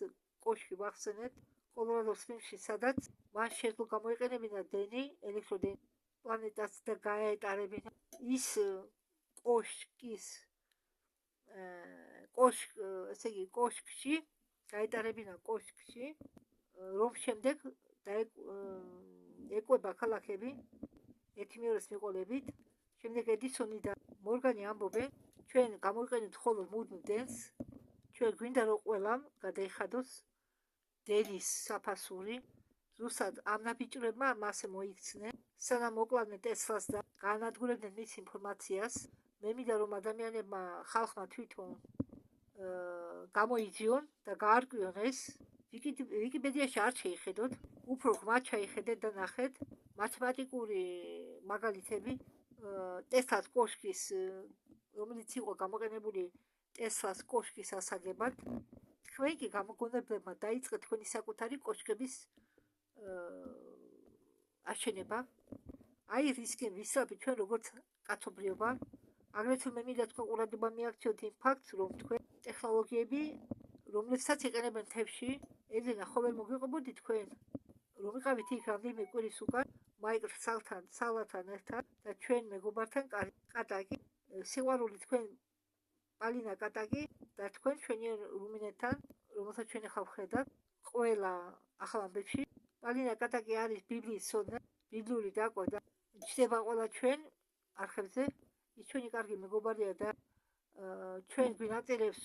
კოშკი ვახსენეთ კოლორადოს სპრინგსში სადაც მან შეძლო გამოიყენებინა დენი ელექტროდენი პლანეტას და გაეტარებინა ის ესე იგი კოშკში გაეტარებინა კოშკში რომ შემდეგ ეკვება ქალაქები ერთი მეორეს მიყოლებით შემდეგ ედისონი და მორგანი ამბობენ ჩვენ გამოიყენებთ მხოლოდ მუდმივ დენს ჩვენ გვინდა რომ ყველამ გადაიხადოს დენის საფასური ზუსტად ამ ნაბიჯურებმა მასე მოიქცნენ სანამ მოკლავდნენ ტესლას და გაანადგურებდნენ მის ინფორმაციას მე მინდა რომ ადამიანებმა ხალხმა თვითონ გამოიძიონ და გაარკვიონ ეს ვიკიპედიაში არ შეიხედოთ უფრო ღრმად ჩაიხედეთ და ნახეთ მათემატიკური მაგალითები ტესლას კოშკის რომელიც იყო გამოყენებული ტესლას კოშკის ასაგებად თქვენ კი გამოგონებლებმა დაიწყეთ თქვენი საკუთარი კოშკების აშენება აი რისკი ვისწრაფით ჩვენ როგორც კაცობრიობა აგრეთვე მე მინდა თქვენ ყურადღება მიაქციოთ იმ ფაქტს რომ თქვენ ტექნოლოგიები რომლებსაც იყენებენ თებში ელენა ხო ვერ მოგიყვებოდი თქვენ რომ იყავით იქ რამდენიმე კვირის უკან მაიკლ სალათან ერთად და ჩვენ მეგობართან კატაკი სიყვარული თქვენ პალინა კატაკი და თქვენ ჩვენი რუმინეთთან რომელსაც ჩვენ ახლა ვხედავთ ყველა ახალ ამბებში პალინა კატაკი არის ბიბლიის სოდნა ბიბლიური დაკვა და ჩდება ყველა ჩვენ არხებზე ის ჩვენი კარგი მეგობარია და ჩვენ გვინაწილებს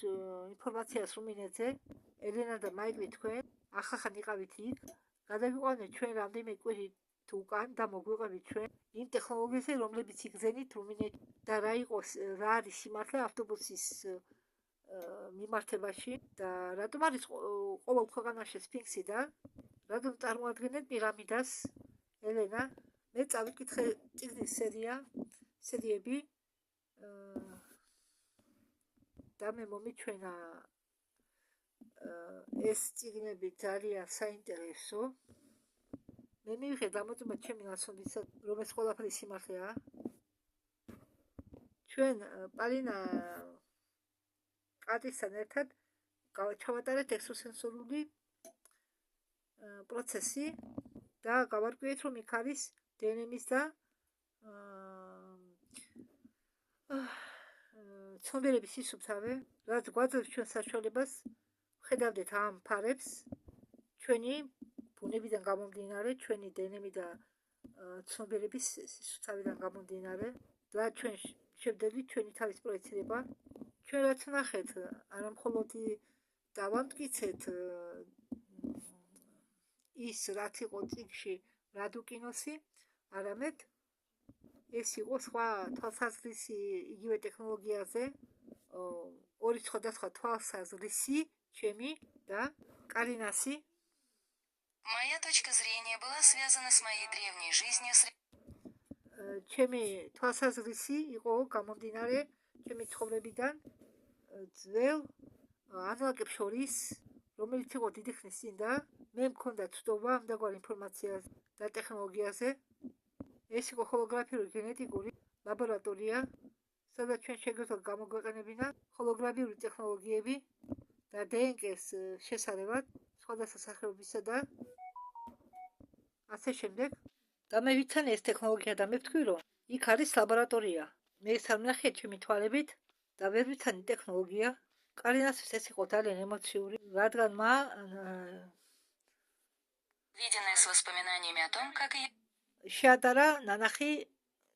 ინფორმაციას რუმინეთზე ელენა და მაიკლი თქვენ ახახან იყავით იქ გადავიყვანეთ ჩვენ რამდენიმე კვირით უკან და მოგვიყვებით ჩვენ იმ ტექნოლოგიებზე რომლებიც იგზენით რუმინეთში და რა არის სიმართლე ავტობუსის მიმართებაში და რატომ არის ყოველ ქვეყანაში სფინქსი და რატომ წარმოადგენენ პირამიდას ელენა მე წავიკითხე წიგნის სერიები და მე მომიჩვენა ეს წიგნები ძალიან საინტერესო მე მივიღე დამოწმება ჩემი ნაცნობისა რომ ეს ყველაფერი სიმართლეა ჩვენ პალინა კატისთან ერთად ჩავატარეთ ექსტრასენსორული პროცესი და გავარკვიეთ რომ იქ არის დნმ-ის და ცნობიერების სისუფთავე რაც გვაძლევს ჩვენ საშუალებას ვხედავდეთ ამ ფარებს ჩვენი ბუნებიდან გამომდინარე ჩვენი დნმ და ცნობიერების სისუფთავიდან გამომდინარე და ჩვენ შევდებით ჩვენი თავის პროექცირება ჩვენ რაც ვნახეთ არა მხოლოდ დავამტკიცეთ ის რაც იყო წიგნში რადუკინოსი არამედ ეს იყო სხვა თვალსაზრისი იგივე ტექნოლოგიაზე ორი სხვადასხვა თვალსაზრისი ჩემი და კარინასი Моя точка зрения была связана с моей древней жизнью с ჩემი თვალსაზრისი იყო გამომდინარე ჩემი ცხოვრებიდან ძველ ანალოგებს შორის რომელიც იყო დიდი ხნის წინ და მე მქონდა ცდობა ამდაგვარ ინფორმაციაზე და ტექნოლოგიაზე ეს იყო ჰოლოგრაფიული გენეტიკური ლაბორატორია სადაც ჩვენ შეგვიძლია გამოგვეყენებინა ჰოლოგრაფიული ტექნოლოგიები და დნკ-ს შესალევად სხვადასხვა სახეობისა და ასე შემდეგ და მე ვიცანი ეს ტექნოლოგია და მე ვთქვი რომ იქ არის ლაბორატორია მე ეს არ ვნახეთ ჩემი თვალებით და ვერ ვიცანი ტექნოლოგია კარინასთვის ეს იყო ძალიან ემოციური რადგან виденное с воспоминаниями о том, как я შეადარა ნანახი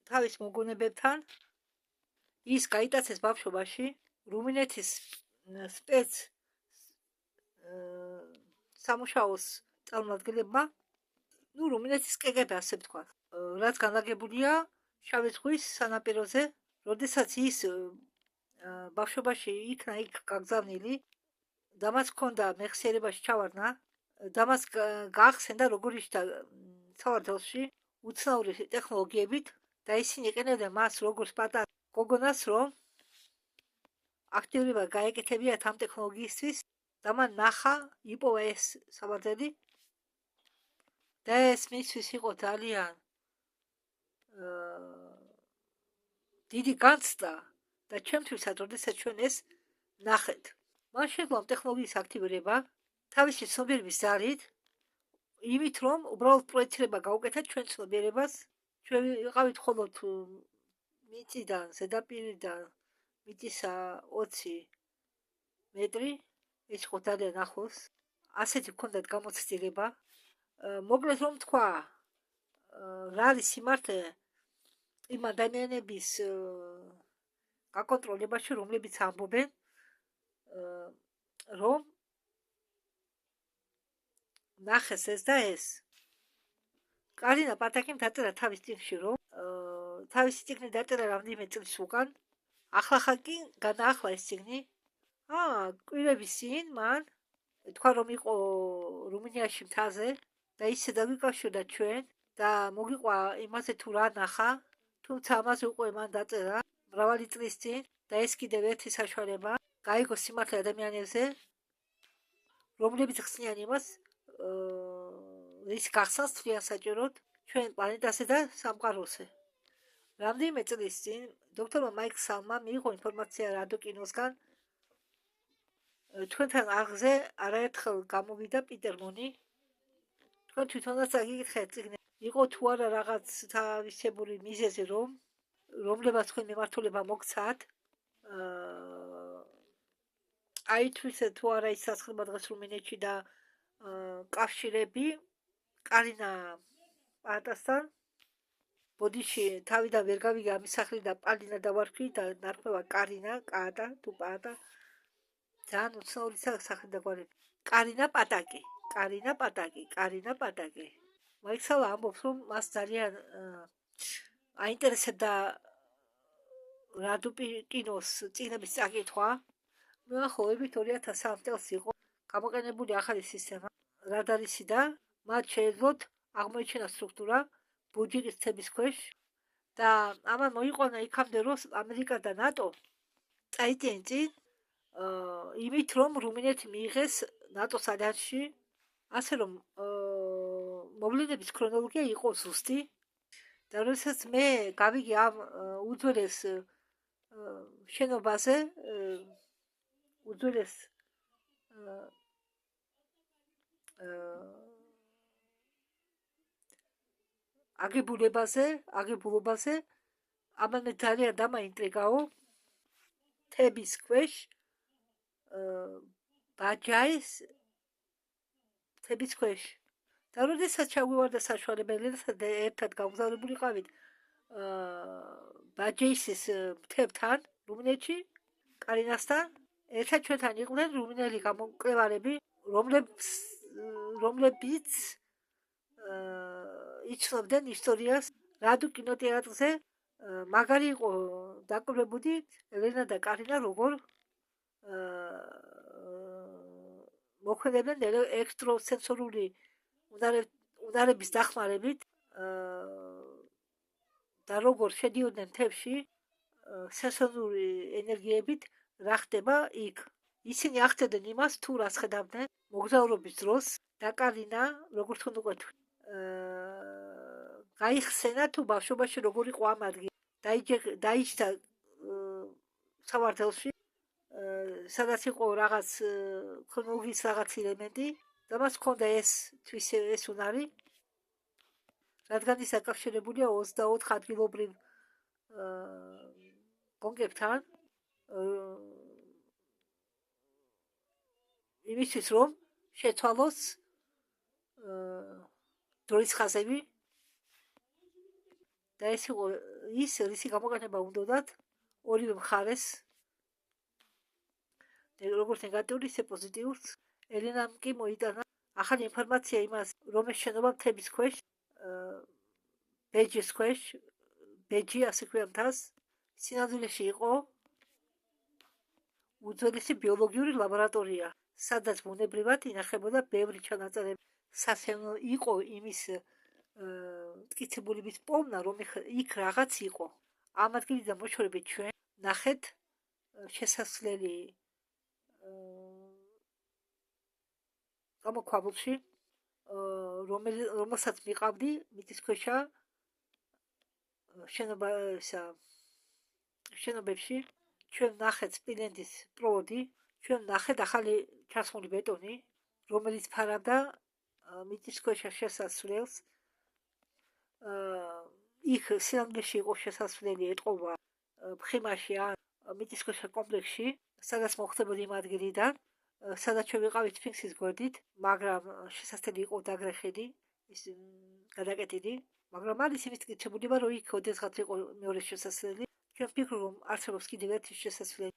თავის მოგონებებთან ის გაიტაცეს ბავშვობაში რუმინეთის სპეც სამუშაოს წარმომადგენლებმა ნუ რუმინეთის კგბ ასე ვთქვა რაც განლაგებულია შავი ზღვის სანაპიროზე როდესაც ის ბავშვობაში იქნა იქ გაგზავნილი და მას ჰქონდა მეხსიერებაში ჩავარდნა და მას გაახსენდა როგორ იშთა სავარდელში უცნაური ტექნოლოგიებით და ისინი იყენებდნენ მას როგორც პატარა გოგონას, რომ აქტიურობა გაეკეთებიათ ამ ტექნოლოგიისთვის და მან ნახა, იპოვა ეს სავარდელი და ეს მისთვის იყო ძალიან დიდი განცდა და ჩემთვისაც, როდესაც ჩვენ ეს ნახეთ. მან შეძლო ამ ტექნოლოგიის აქტივირება თავისი ცნობიერების ზარით, იმით რომ უბრალოდ პროექტირება გაუკეთეთ ჩვენ ცნობიერებას, ჩვენ ვიყავით მხოლოდ მიწიდან, ზედაპირიდან მიწისა 20 მეტრი, ეს იყო ძალიან ახლოს, ასეთი ჰქონდათ გამოცდილება. მოკლედ რომ თქვა, რა არის სიმართლე იმ ადამიანების გაკონტროლებაში, რომლებიც ამბობენ, რომ ნახეს ეს და ეს. კარინა პატაკიმ დაწერა თავის წიგნში, რომ თავისი წიგნი დაწერა რამდენიმე წლის უკან, ახლა კი განაახლა ეს წიგნი. კვირების წინ მან თქვა, რომ იყო რუმინიაში მთაზე და ისე დაგვიკავშირდა ჩვენ და მოგიყვა იმაზე თუ რა ნახა, თუმცა ამაზე უკვე მან დაწერა მრავალი წლის წინ და ეს კიდევ ერთი საშუალება გაიგო სიმართლე ადამიანებზე, რომლებიც ხსნიან იმას, რის გახსნას თვლიან საჭიროდ ჩვენ პლანეტაზე და სამყაროზე. რამდენიმე წლის წინ დოქტორმა მაიკ სალმა მიიღო ინფორმაცია რადიოკინოსგან, თქვენთან არხზე არაერთხელ გამოვიდა პიტერ მონი. თქვენ თვითონაც აგიკითხეთ წიგნი, იყო თუ არა რაღაც თავისებური მიზეზი, რომლებაც თქვენ მიმართულება მოგცათ, აი თუ არა ის სასახლება დღეს რუმინეთში და კავშირები კარინა პატასთან, ბოდიში თავიდან ვერ გავიგე ამის სახლი და პალინა დავარქვი და ნარკვევა კარინა, კატა თუ პატა, ძალიან უცნაური სახელი და გვარები. კარინა პატაკი. მაიქსალა ამბობს, რომ მას ძალიან აინტერესებდა რადიოკინოს წიგნების წაკითხვა. მოახლოებით 2003 წელს იყო გამოყენებული ახალი სისტემა რადარისი და მათ შეეძლოთ აღმოეჩინა სტრუქტურა ბუჯიკის ცების ქვეშ და ამან მოიყვანა იქამდე, რომ ამერიკა და ნატო წაიწიან წინ იმით, რომ რუმინეთი მიიღეს ნატოს ალიანსში, ასე რომ მოვლენების ქრონოლოგია იყო ზუსტი და როდესაც მე გავიგე ამ უძველეს შენობაზე, უძველეს აგებულობაზე, ამან მე ძალიან დამაინტრიგაო თების ქვეშ ბაჯაის თების ქვეშ და როდესაც ჩაგვივარდა საშუალებელი და ერთად გავგზავნებულიყავით ბაჯეისის მთებთან რუმინეთში, კარინასთან, ერთად ჩვენთან იყვნენ რუმინელი გამოკვლევარები, რომლებიც იცნობდნენ ისტორიას რადიოკინოთეატრზე. მაგარი იყო დაკვრებოდი ელენა და კარინა როგორ მოქმედებდნენ ექსტრასენსორული უნარების დახმარებით და როგორ შედიოდნენ თებში სენსორული ენერგიებით, რა ხდება იქ. ისინი ახდენდნენ იმას, თუ რას ხედავდნენ მოგზაურობის დროს და კარინა, როგორც თქვენ უკვე გაიხსენა თუ ბავშვობაში როგორ იყო ამ ადგილ. დაიჭდა სავარდელში, სადაც იყო რაღაც ქრონოლოგიის რაღაც ელემენტი და მას ჰქონდა ეს უნარი, რადგან ის დაკავშირებულია 24 ადგილობრივ კონკრეტთან, იმისთვის რომ შეცვალოს დროის ხაზები და ეს იყო ის, რისი გამოყენება უნდათ ორივე მხარეს, როგორც ნეგატიური, ისე პოზიტიურს. ელენამ კი მოიტანა ახალი ინფორმაცია იმას, რომ ეს შენობა მთების ქვეშ, ბეჯის ქვეშ, ბეჯი ასე ქვია მთას, სინამდვილეში იყო უძველესი ბიოლოგიური ლაბორატორია სადაც ბუნებრივად ინახებოდა ბევრი ჩანაწერები. სასეირნო იყო იმის მტკიცებულების პოვნა, რომ იქ რაღაც იყო. ამ ადგილიდან მოშორებით ჩვენ ნახეთ შესასვლელი გამოქვაბულში, რომელსაც მიყავდი მიწისქვეშა შენობებში. ჩვენ ნახეთ სპილენძის პროვოდი, ჩვენ ნახეთ ახალი ჩასმული ბეტონი, რომელიც ფარავდა მიწისქვეშა შესასვლელს. იქ სინამდვილეში იყო შესასვლელი ეტყობა ფხიმაში ან მიწისქვეშა კომპლექსში, სადაც მოხდებოდა იმ ადგილიდან, სადაც ჩვენ ვიყავით სფინქსის გვერდით, მაგრამ შესასვლელი იყო დაგრეხილი, ის გადაკეტილი, მაგრამ არის იმის მტკიცებულება, რომ იქ ოდესღაც იყო მეორე შესასვლელი. ჩვენ ვფიქრობ, რომ არსებობს კიდევ ერთი შესასვლელი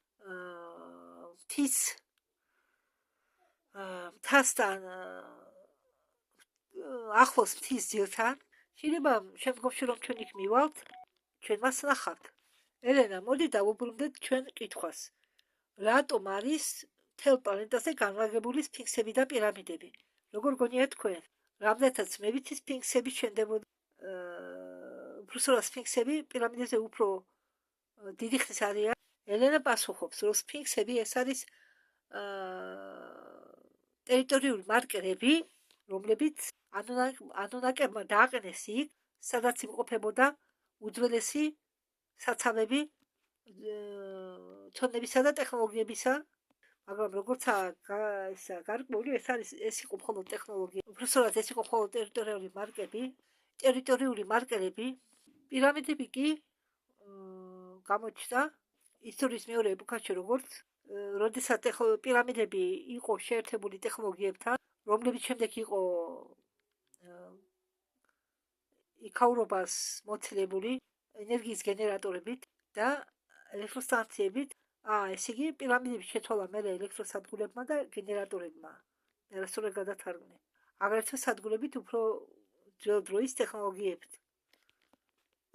მთასთან ახლოს მთის ძირთან. შეიძლება შემდგომში რომ ჩვენ იქ მივალთ, ჩვენ მას ნახავთ. ელენა, მოდი დავუბრუნდეთ ჩვენ კითხვას. რატომ არის მთელ პლანეტაზე განლაგებული სფინქსები და პირამიდები? როგორ გონიათ თქვენ? რამდენადაც მე ვიცი, სფინქსები შენდებოდა უბრალოდ სფინქსები პირამიდებზე უფრო დიდი ხნის არიან. ელენა პასუხობს, რომ სფინქსები ეს არის ტერიტორიული მარკერები, რომლებიც ანუნაკებმა დააყენეს იქ, სადაც იმყოფებოდა უძველესი საცავები ცოდნებისა და ტექნოლოგიებისა, მაგრამ როგორც გარკვეული, ეს იყო მხოლოდ ტექნოლოგია. უბრალოდ ეს იყო მხოლოდ ტერიტორიული მარკერები. პირამიდები კი გამოჩნდა ისტორიის მეორე ეპოქაში, როგორც როდესაც პირამიდები იყო შეერთებული ტექნოლოგიებთან, რომლებიც შემდეგ იყო იქაურობას მოცილებული ენერგიის გენერატორებით და ელექტროსტანციებით. ესე იგი, პირამიდების შეცვალა მერე ელექტროსადგურებმა და გენერატორებმა. მე სწორად გადათარგმნე. აგრეთვე სადგურებით უფრო ძველ დროის ტექნოლოგიებით.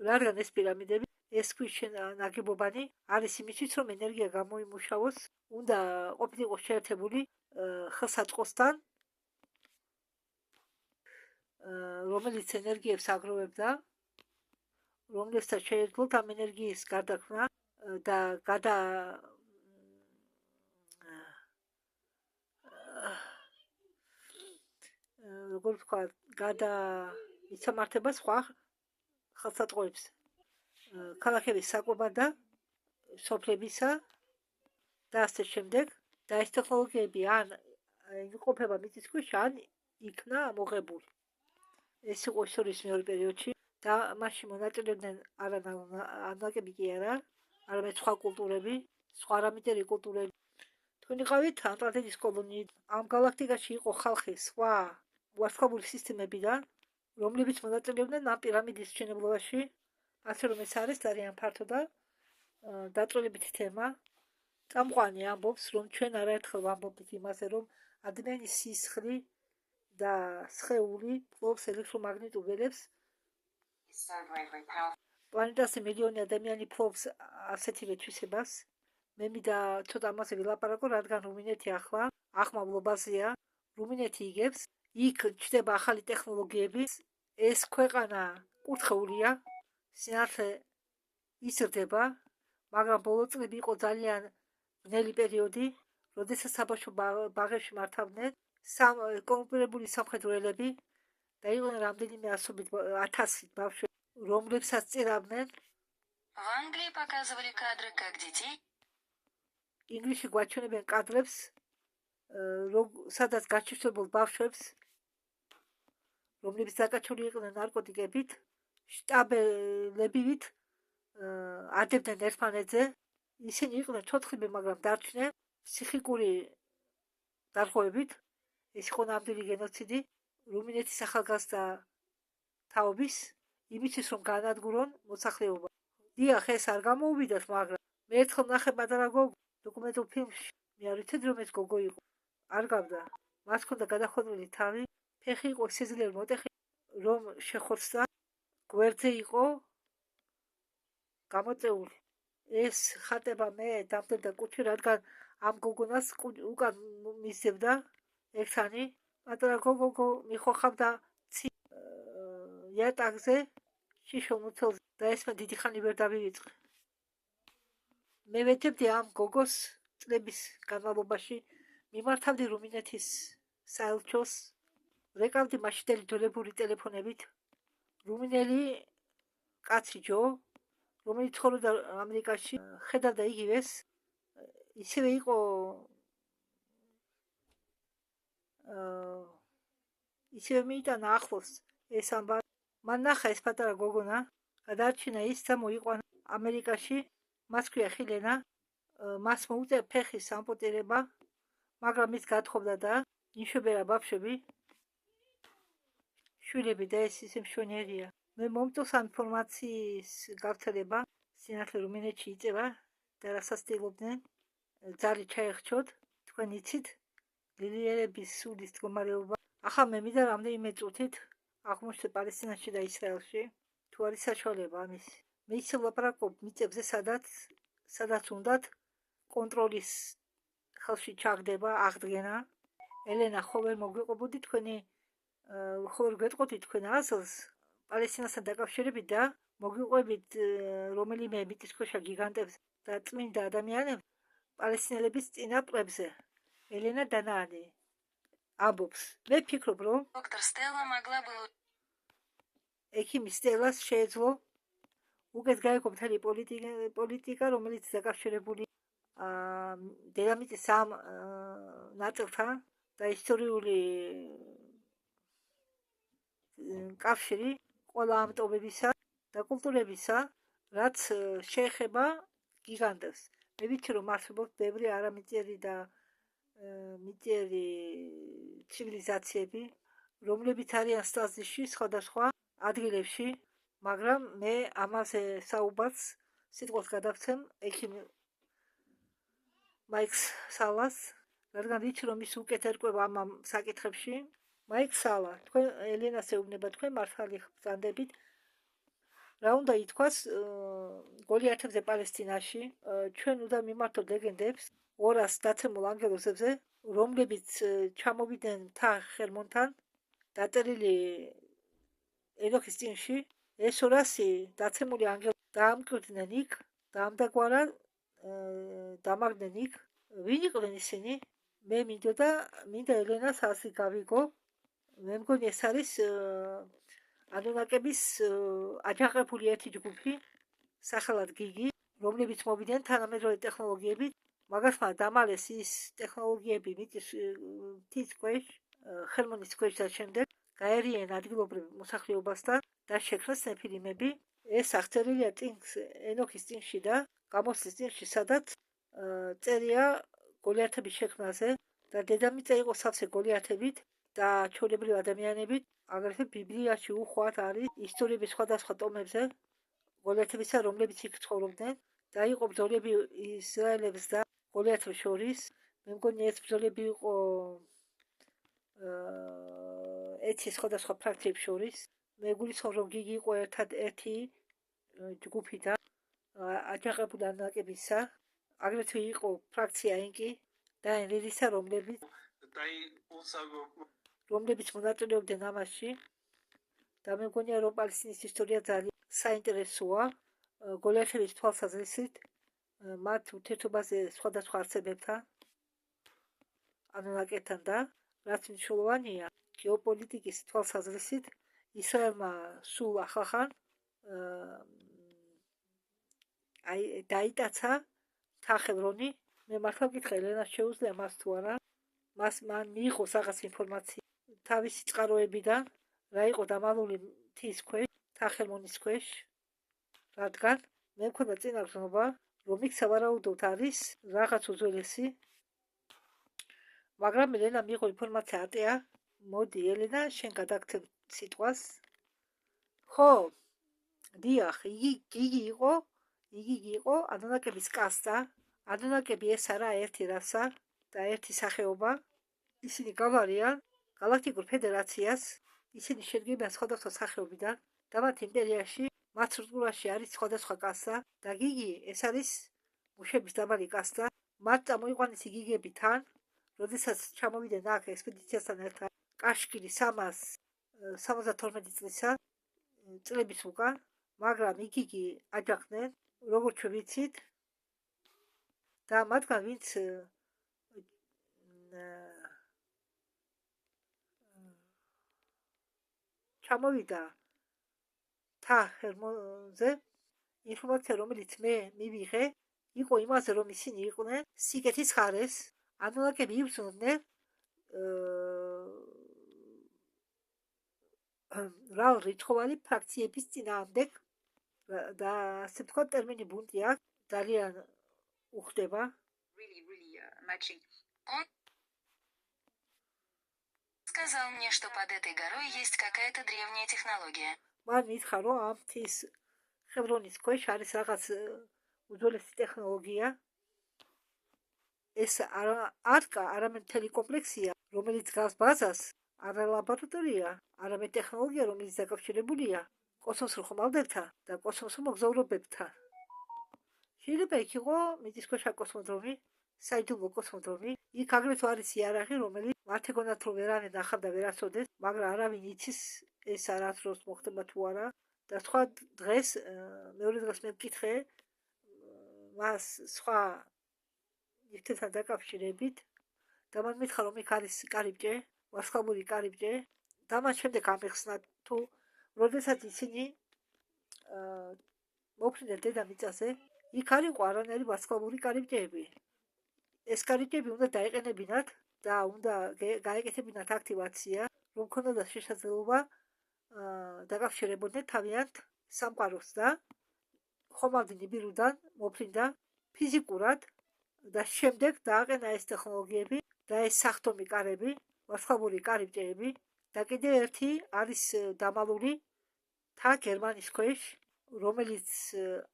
რადგან ეს პირამიდები, ეს ქვის ნაგებობანი არის იმისთვის, რომ ენერგია გამოიმუშავოს, უნდა ყოფილიყო შეერთებული ხელსაწყოსთან, რომელიც ენერგიებს აგროვებდა, რომლებსაც შეეძლოთ ამ ენერგიის გარდაქმნა და როგორ ვთქვა, გადამისამართება სხვა ხელსაწყოებს, ქალაქების საკვებად და სოფლებისა და ასე შემდეგ. და ეს ტექნოლოგიები ან იმყოფება მიწისქვეშ, ან იქნა მოღებული. ეს იყო ისტორიის მეორე პერიოდში და მასში მონაწილეობდნენ არა ანუნაკები კი არა, არამედ სხვა კულტურები, სხვა არამეტერი კულტურები. თქვენ იყავით ატლანტიდის კოლონიით. ამ გალაქტიკაში იყო ხალხი სხვა ვარსკვლავური სისტემებიდან, რომლებიც მონაწილეობდნენ ამ პირამიდის მშენებლობაში, ასე რომ ეს არის ძალიან ფართო და დაწვრილებითი თემა. წამყვანი ამბობს, რომ ჩვენ არაერთხელ ვამბობთ იმაზე, რომ ადამიანის სისხლი და სხეული ფლობს ელექტრომაგნიტურ ველებს. პლანეტაზე მილიონი ადამიანი ფლობს ასეთივე თვისებას. მე მინდა ცოტა ამაზე ვილაპარაკო, რადგან რუმინეთი ახლა ახმავლობაზეა. რუმინეთი იგებს, იქ ჩნდება ახალი ტექნოლოგიები. ეს ქვეყანა კურთხეულია, სინათლე იზრდება, მაგრამ ბოლო წლები იყო ძალიან ბნელი პერიოდი, როდესაც საბავშვო ბაღებში მართავდნენ კონკურირებული სამხედრო ელები და იყვნენ რამდენიმე ასობით 1000 ბავშვი, რომლებსაც წირავდნენ. В Англии показывали кадры, как детей ინგლისში გვაჩვენებენ კადრებს, სადაც გაჩვენებულ ბავშვებს, რომლებიც დაკაჩული იყვნენ ნარკოტიკებით, შტაბელებივით ადებდნენ ერთმანეთზე. ისინი იყვნენ ცოცხლები, მაგრამ დარჩნენ ფსიქიკური დარღვევებით. ეს იყო ნამდვილი გენოციდი რუმინეთის ახალგაზრდა თაობის იმისთვის, რომ განადგურონ მოსახლეობა. დიახ, ეს არ გამოუვიდათ, მაგრამ მე ერთხელ ვნახე პატარა გოგო დოკუმენტურ ფილმში. მე არ ვიცოდი, რომ ეს გოგო იყო. არ გავდა. მას ჰქონდა გადახვედრილი თავი, ფეხი იყო სიძლიერე მოტეხი, რომ შეხორცდა, გვერდზე იყო გამოწეული. ეს ხატება მე დამდებდა კუთხე, რადგან ამ გოგონას უკან მისძებდა ერთანი. პატარა გოგო მიხოხავდა იატაკზე შიშო მუცელზე და ესმა დიდი ხანი ვერ დავივიწყე. მე ვეძებდი ამ გოგოს წლების განმავლობაში მიმართავდი რუმინეთის საელჩოს, რეკავდი მაშინდელი ძველებური ტელეფონებით. რუმინელი კაცი ჯო, რომელიც ცხოვრობდა ამერიკაში, ხედავდა იგივეს, ისევე იყო ისევე მიიტანა ახლოს ეს ამბავი. მან ნახა ეს პატარა გოგონა, გადაარჩინა ის და მოიყვანა ამერიკაში. მას ქვია ხილენა, მას მოუწია ფეხის ამპუტირება, მაგრამ ის გათხოვდა და ნიშებერა ბავშვები, შვილები და ეს ისე მშვენიერია. მე მომწონს ამ ინფორმაციის გავრცელება, სინათლე რუმინეთში იწევა და რასაც ცდილობდნენ ძალით ჩაეხჩოთ, თქვენ იცით ლილიერების სულის მდგომარეობა. ახლა მე მინდა რამდენიმე წუთით აღმოჩნდე პალესტინაში და ისრაელში, თუ არის საშუალება ამის. მე ისე ვლაპარაკობ მიწებზე, სადაც უნდათ კონტროლის ხელში ჩაგდება აღდგენა. ელენა, ხო ვერ მოგვიყვებოდი თქვენი, ხო ვერ გვეტყოდით თქვენ აზრს პალესტინასთან დაკავშირებით და მოგვიყვებით რომელიმე მიწისქვეშა გიგანტებს და წმინდა ადამიანებს პალესტინელების წინაპრებზე. ელენა დანაანი ამბობს. მე ვფიქრობ, რომ Доктор Стелла могла бы... ექიმი სტელას შეეძლო უკეთ გაიგო მთელი პოლიტიკა, რომელიც დაკავშირებული დედამიწის ამ ნაწილთან და ისტორიული კავშირი ყველა ამ ტომებისა და კულტურებისა, რაც შეეხება გიგანტებს. მე ვიცი, რომ არსებობს ბევრი არამიწიერი და მიწიერი ცივილიზაციები, რომლებიც არიან სტაზისში სხვადასხვა ადგილებში, მაგრამ მე ამაზე საუბარს სიტყვას გადავცემ ექიმ მაიკ სალას, რადგან ვიცი, რომ ის უკეთ ერკვევა ამ საკითხებში. მაიკ სალა, თქვენ ელენას ეუბნება, თქვენ მართალი ბრძანდებით. რა უნდა ითქვას გოლიათებზე პალესტინაში, ჩვენ უნდა მიმართოთ ლეგენდებს 200 დაცემულ ანგელოზებზე, რომლებიც ჩამოვიდნენ მთა ხერმონთან, დაწერილი ენოქის წიგნში. ეს 200 დაცემული ანგელოზი დაამკვიდრდნენ იქ და ამდაგვარად დამაგდნენ იქ. ვინ იყვნენ ისინი? მე მინდა ელენას ასი გავიგო. მე მგონი ეს არის ანუნაკების აჯანყებული ერთი ჯგუფი, სახელად გიგი, რომლებიც მოვიდნენ თანამედროვე ტექნოლოგიებით, მაგასმა დამალეს ის ტექნოლოგიები მთის ქვეშ, ხერმონის ქვეშ და შემდეგ გაერიენ ადგილობრივ მოსახლეობასთან და შექმნეს ნეფილიმები. ეს აღწერილია ენოქის წიგნში და გამოსვლის წიგნში, სადაც წერია გოლიათების შექმნაზე და დედამიწა იყო სავსე გოლიათებით და ჩვეულებრივ ადამიანებით. აგრეთვე ბიბლიაში უხვად არის ისტორიების სხვადასხვა ტომებზე გოლიათებისა, რომლებიც იქ ცხოვრობდნენ და იყო ბრძოლები ისრაელებს და გოლიათებს შორის. მე მგონი ეს ბრძოლები იყო ერთი სხვადასხვა ფრაქციებს შორის. მე გულისხმობ, რომ გიგი იყო ერთადერთი ჯგუფი და აჯანყებული ანუნაკებისა. აგრეთვე იყო ფრაქცია ენკი და ენრიდისა, რომლებიც მონაწილეობდნენ ამაში და მე მგონია, რომ პალესტინის ისტორია ძალიან საინტერესოა გოლიათების თვალსაზრისით, მათ ურთიერთობაზე სხვადასხვა არსებებთან, ანუნაკებთან და რაც მნიშვნელოვანია, გეოპოლიტიკის თვალსაზრისით, ისრაელმა სულ ახალხან დაიტაცა მთა ხევრონი. მე მართლა ვკითხე, ელენას შეუძლია მას თუ არა, მან მიიღო რაღაც ინფორმაცია თავისი წყაროებიდან, რა იყო დამალული მთის ქვეშ, მთა ხერმონის ქვეშ, რადგან მე მქონდა წინაგრძნობა, რომ იქ სავარაუდოდ არის რაღაც უძველესი, მაგრამ ელენა მიიღო ინფორმაცია ატეა. მოდი, ელენა, შენ გადაგცემ სიტყვას. ხო, დიახ, იგი იყო ანუნაკების კასტა. ანუნაკები ეს არა ერთი რასა და ერთი სახეობა. ისინი გავარიან გალაქტიკურ ფედერაციას. ისინი შედგებიან სხვადასხვა სახეობიდან და მათ იმპერიაში, მათ სრუტყურაში არის სხვადასხვა კასტა და გიგი ეს არის მუშების დაბალი კასტა. მათ წამოიყვანეს იგიგები თან, როდესაც ჩამოვიდნენ აქ ექსპედიციასთან ერთად კაშკილი 372 წლების უკან, მაგრამ იგიგი აჯახდნენ, როგორც ვიცით, და მათგან ვინც ჩამოვიდა თა ჰერმონზე, ინფორმაცია, რომელიც მე მივიღე, იყო იმაზე, რომ ისინი იყვნენ სიკეთის ხარეს, ანოლაგები იბრძოდნენ მრავალ რიცხოვანი ფრაქციების წინააღმდეგ და ასე ვთქვათ, ტერმინი ბუნტი აქ ძალიან უხდება. Он сказал мне, что под этой горой есть какая-то древняя технология. მან მითხრა, რომ ამ მთის ხევრონის ქვეშ არის რაღაც უძველესი ტექნოლოგია. ეს არკა არამედ მთელი კომპლექსია, რომელიც გავს ბაზას, არა ლაბორატორია, არამედ ტექნოლოგია, რომელიც დაკავშირებულია კოსმოსურ ხომალდებთან და კოსმოსურ მოგზაურობებთან. შეიძლება იქ იყო მიწისქვეშა კოსმოდრომი, საიდუმლო კოსმოდრომი, იქ აგრეთვე არის იარაღი, რომელიც მათ ეგონათ, რომ ვერავინ ნახავ და ვერ აცოდეს, მაგრამ არავინ იცის ეს რა დროს მოხდება თუ არა. და სხვა დღეს, მეორე დღეს მე ვკითხე მას სხვა ნივთებთან დაკავშირებით და მან მითხრა, რომ იქ არის კარიბჭე, ვარსკვლავური კარიბჭე და მას შემდეგ ამეხსნა თუ როდესაც ისინი მოფრინდნენ დედამიწაზე, იქ არ იყო არანაირი ვარსკვლავური კარიბჭეები. ეს კარიბჭეები უნდა დაეყენებინათ და უნდა გაეკეთებინათ აქტივაცია, რომ ქონოდათ შესაძლებლობა დაკავშირებოდნენ თავიანთ სამყაროს და ხომალდი ნიბირუდან მოფრინდა ფიზიკურად და შემდეგ დააყენა ეს ტექნოლოგიები და ეს სახტომი კარები, ვარსკვლავური კარიბჭეები და კიდევ ერთი არის დამალული თა გერმანიის ქვეშ, რომელიც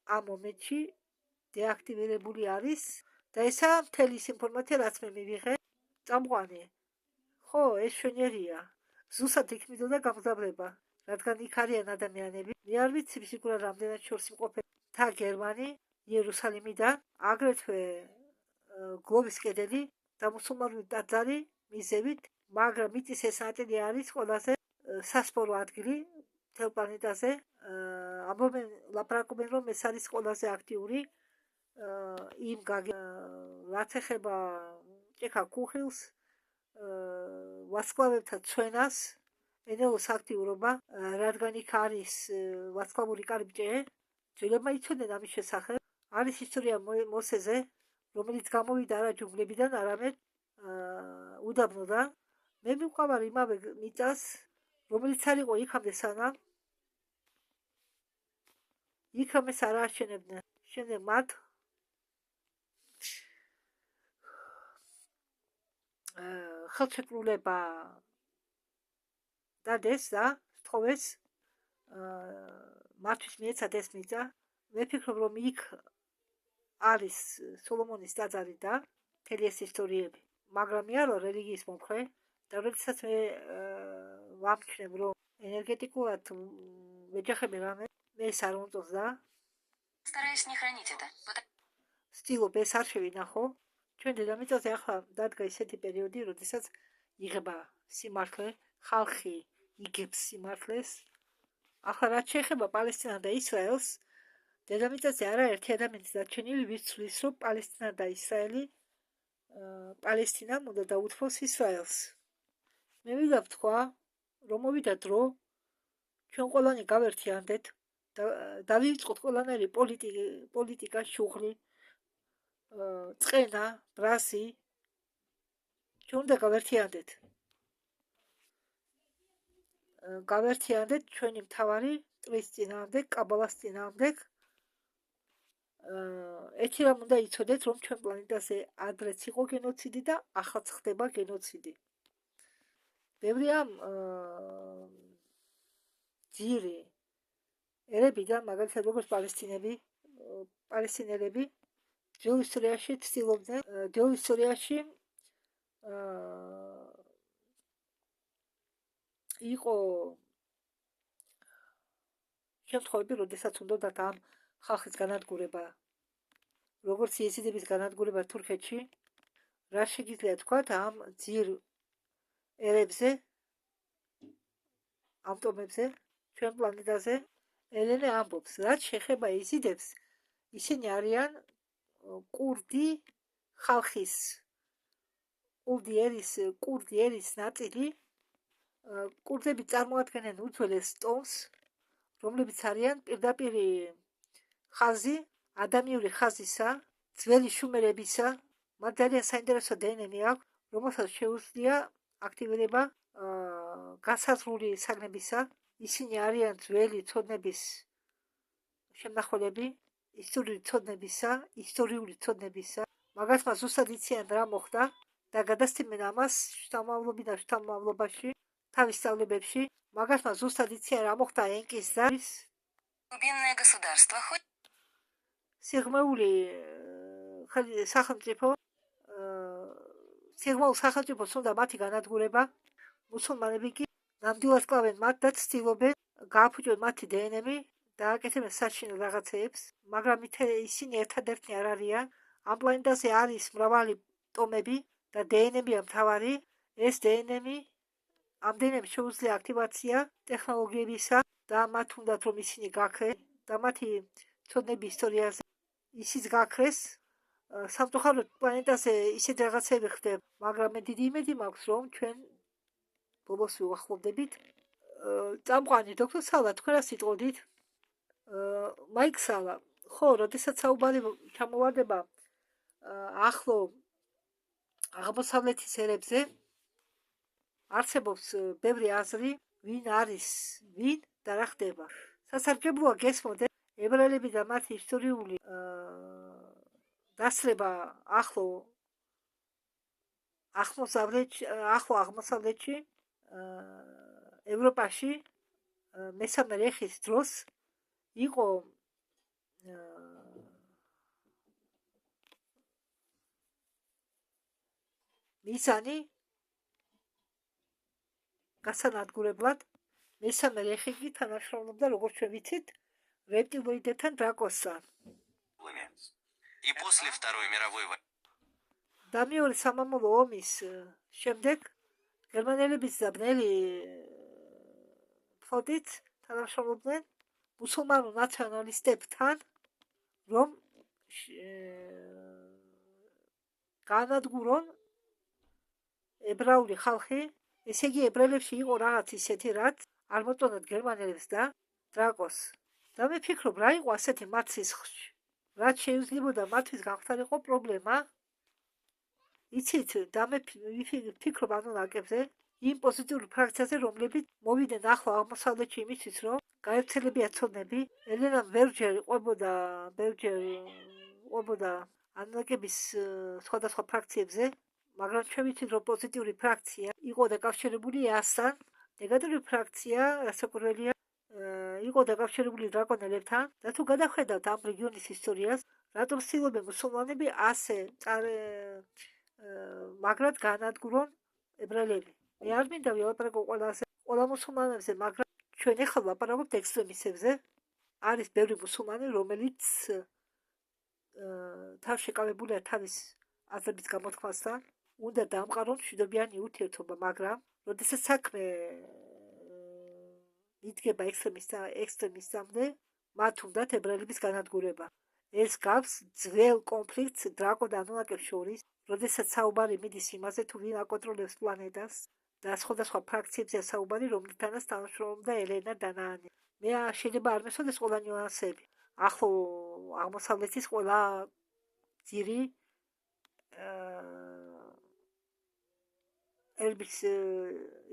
ამ მომენტში დეაქტივირებული არის და ესაა მთელი ის ინფორმაცია, რაც მე მივიღე. წამყვანი, ხო, ეს შვენიერია. ზუსტად იქ მიდოდა გამგზავრება, რადგან იქ არიან ადამიანები. მე არ ვიცი ფიზიკურად რამდენად შორს იმყოფება თა გერმანი, იერუსალიმიდან, აგრეთვე გლოვის კედელი და მუსულმანური ტაძარი მიზევით, მაგრამ მიწის ეს ნაწილი არის ყველაზე სასპორო ადგილი მთელ პლანეტაზე. ამბობენ, ლაპარაკობენ, რომ ეს არის ყველაზე აქტიური იმ რაც ეხება ჭექა კუხილს, ვარსკვლავებთან ცვენას, ენელოს აქტიურობა, რადგან იქ არის ვარსკვლავური კარიბჭე, ძველებმა იცოდნენ ამის შესახებ. არის ისტორია მოსეზე, რომელიც გამოვიდა არა ჯუნგლებიდან, არამედ უდაბნოდან. მე მივყავარ იმავე მიწას, რომელიც არ იყო იქამდე სანამ იქ რამეს არ ააშენებდნენ. შემდეგ მათ ხელშეკრულება დადეს და სთხოვეს მათთვის მიეცათ ეს მიწა. მე ვფიქრობ, რომ იქ არის სოლომონის ტაძარი და მთელი ეს ისტორიები, მაგრამ მე არ ვარ რელიგიის მომხრე და როდესაც მე ვამჩნევ, რომ ენერგეტიკულად ვეჯახები რამე, მე ეს არ მომწონს და Стараюсь не хранить это. ვცდილობ ეს არ შევინახო. ჩვენ დედამიწაზე ახლა დადგა ისეთი პერიოდი, როდესაც იღება სიმართლე, ხალხი იგებს სიმართლეს. ახლა რაც შეეხება პალესტინას და ისრაელს, დედამიწაზე არაერთი ადამიანი დარჩენილი, ვის ცვლის, რომ პალესტინა და ისრაელი პალესტინამ უნდა დაუთმოს ისრაელს. მე ვიდა ვთქვა, რომ მოვიდა დრო, ჩვენ ყველანი გავერთიანდეთ და დავიწყოთ ყველანაირი პოლიტიკა, შუღლი, წყენა, ბრასი, ჩვენ უნდა გავერთიანდეთ. გავერთიანდეთ ჩვენი მთავარი ტყვის წინააღმდეგ, კაბალას წინააღმდეგ. ერთი რამ უნდა იცოდეთ, რომ ჩვენ პლანეტაზე ადრეც იყო გენოციდი და ახალც ხდება გენოციდი. ბევრია ძირი ერებიდან, მაგალითად როგორც პალესტინელები ძველ ისტორიაში ცდილობდნენ, ძველ ისტორიაში იყო შემთხვევები, როდესაც უნდათ ამ ხალხის განადგურება. როგორც იეზიდების განადგურება თურქეთში, რა შეგიძლია თქვათ ამ ძირ ერებზე, ამ ტომებზე, ჩვენ პლანეტაზე? ელენე ამბობს, რაც შეხება იეზიდებს, ისინი არიან კურდი ხალხის, კურდი ერის ნაწილი. კურდები წარმოადგენენ უძველეს ტომს, რომლებიც არიან პირდაპირ ხაზი, ადამიანური ხაზისა, ძველი შუმერებისა. მათ ძალიან საინტერესო დნმ აქვს, რომელსაც შეუძლია აქტივირება განსაზღვრული საგნებისა. ისინი არიან ძველი ცოდნების შემნახველები, ისტორიული ცოდნებისა. მაგას მას ზუსტად იციან რა მოხდა და გადასცემენ ამას შთამომავლობაში, თავის სწავლებებში. მაგას მას ზუსტად იციან რა მოხდა ენკის და Глубинное государство хоть სიღრმეული სახელმწიფო, სიღრმეულ სახელმწიფოს უნდა მათი განადგურება. მუსულმანები კი ნამდვილად კლავენ მათ და ცდილობენ გააფუჭონ მათი დნმ და აკეთებენ საშინელ რაღაცეებს, მაგრამ ისინი ერთადერთი არ არიან. ამ პლანეტაზე არის მრავალი ტომები და დნმ-ია მთავარი. ეს ამ დნმ შეუძლია აქტივაცია ტექნოლოგიებისა და მათ უნდათ რომ ისინი გაქრენ და მათი ცოდნების ისტორიაზე ისიც გაქრეს. სამწუხაროდ პლანეტაზე ისეთი რაღაცები ხდება, მაგრამ მე დიდი იმედი მაქვს, რომ ჩვენ ბოლოს ვუახლოვდებით. წამყვანი დოქტორ სალა, თქვენ რა სიტყოდით? მაიკ სალა, ხო, როდესაც საუბარი ჩამოვარდება ახლო აღმოსავლეთის ერებზე, არსებობს ბევრი აზრი, ვინ არის ვინ და რა ხდება. სასარგებლოა გესმოდეთ ებრაელები და მათი ისტორიული დასრება ახლო აღმოსავლეთში, ევროპაში მესამე რეხის დროს იყო მიზანი გასანადგურებლად. მესამე რეხი კი თანაშრომლობდა, როგორც ჩვენ ვიცით, რეპტილოიდებთან დრაკოსთან. И после Второй мировой войны. და მეორე სამამულო ომის შემდეგ გერმანელებიც და ბნელი ფლოტით თანამშრომლობდნენ მუსულმანურ ნაციონალისტებთან, რომ გაანადგურონ ებრაული ხალხი. ესე იგი ებრაელებში იყო რაღაც ისეთი, რაც არ მოწონათ გერმანელებს და დრაკოს. და მე ფიქრობ, რა იყო ასეთი მათ სისხლში, რაც შეუძლებოდა მათთვის გამხდარიყო პრობლემა. იცით, და მე ვფიქრობ ანუ ნაკებზე იმ პოზიტიურ ფრაქციაზე, რომლებიც მოვიდნენ ახლო აღმოსავლეთში იმისთვის, რომ გაევრცელებიათ ცოდნები. ელენამ ბევრჯერ ყვებოდა ანაკების სხვადასხვა ფრაქციებზე, მაგრამ ჩვენ ვიცით, რომ პოზიტიური ფრაქცია იყო დაკავშირებული EAS-თან, ნეგატიური ფრაქცია, რასაკვირველია, იყო დაკავშირებული დრაკონელებთან. და თუ გადავხედავთ ამ რეგიონის ისტორიას, რატომ ცდილობენ მუსულმანები ასე მაგრად გაანადგურონ ებრაელები. მე არ მინდა ვილაპარაკო ყველა მუსულმანებზე, მაგრამ ჩვენ ახლა ვლაპარაკობთ ექსტრემისტებზე. არის ბევრი მუსულმანი, რომელიც თავშეკავებულია თავის აზრების გამოთქმასთან, უნდა დაამყარონ მშვიდობიანი ურთიერთობა, მაგრამ როდესაც საქმე იდგება ექსტრემისტამდე, მათ უნდათ ებრაელების განადგურება. ეს გავს ძველ კონფლიქტს დრაკო და ანუნაკებს შორის, როდესაც საუბარი მიდის იმაზე, თუ ვინ აკონტროლებს პლანეტას და სხვადასხვა ფრაქციებზეა საუბარი, რომლითანაც თანამშრომლობდა ელენა დანაანი. მე შეიძლება არ მესწოდეს ყველა ნიუანსები. ახლო აღმოსავლეთის ყველა ძირი ერბის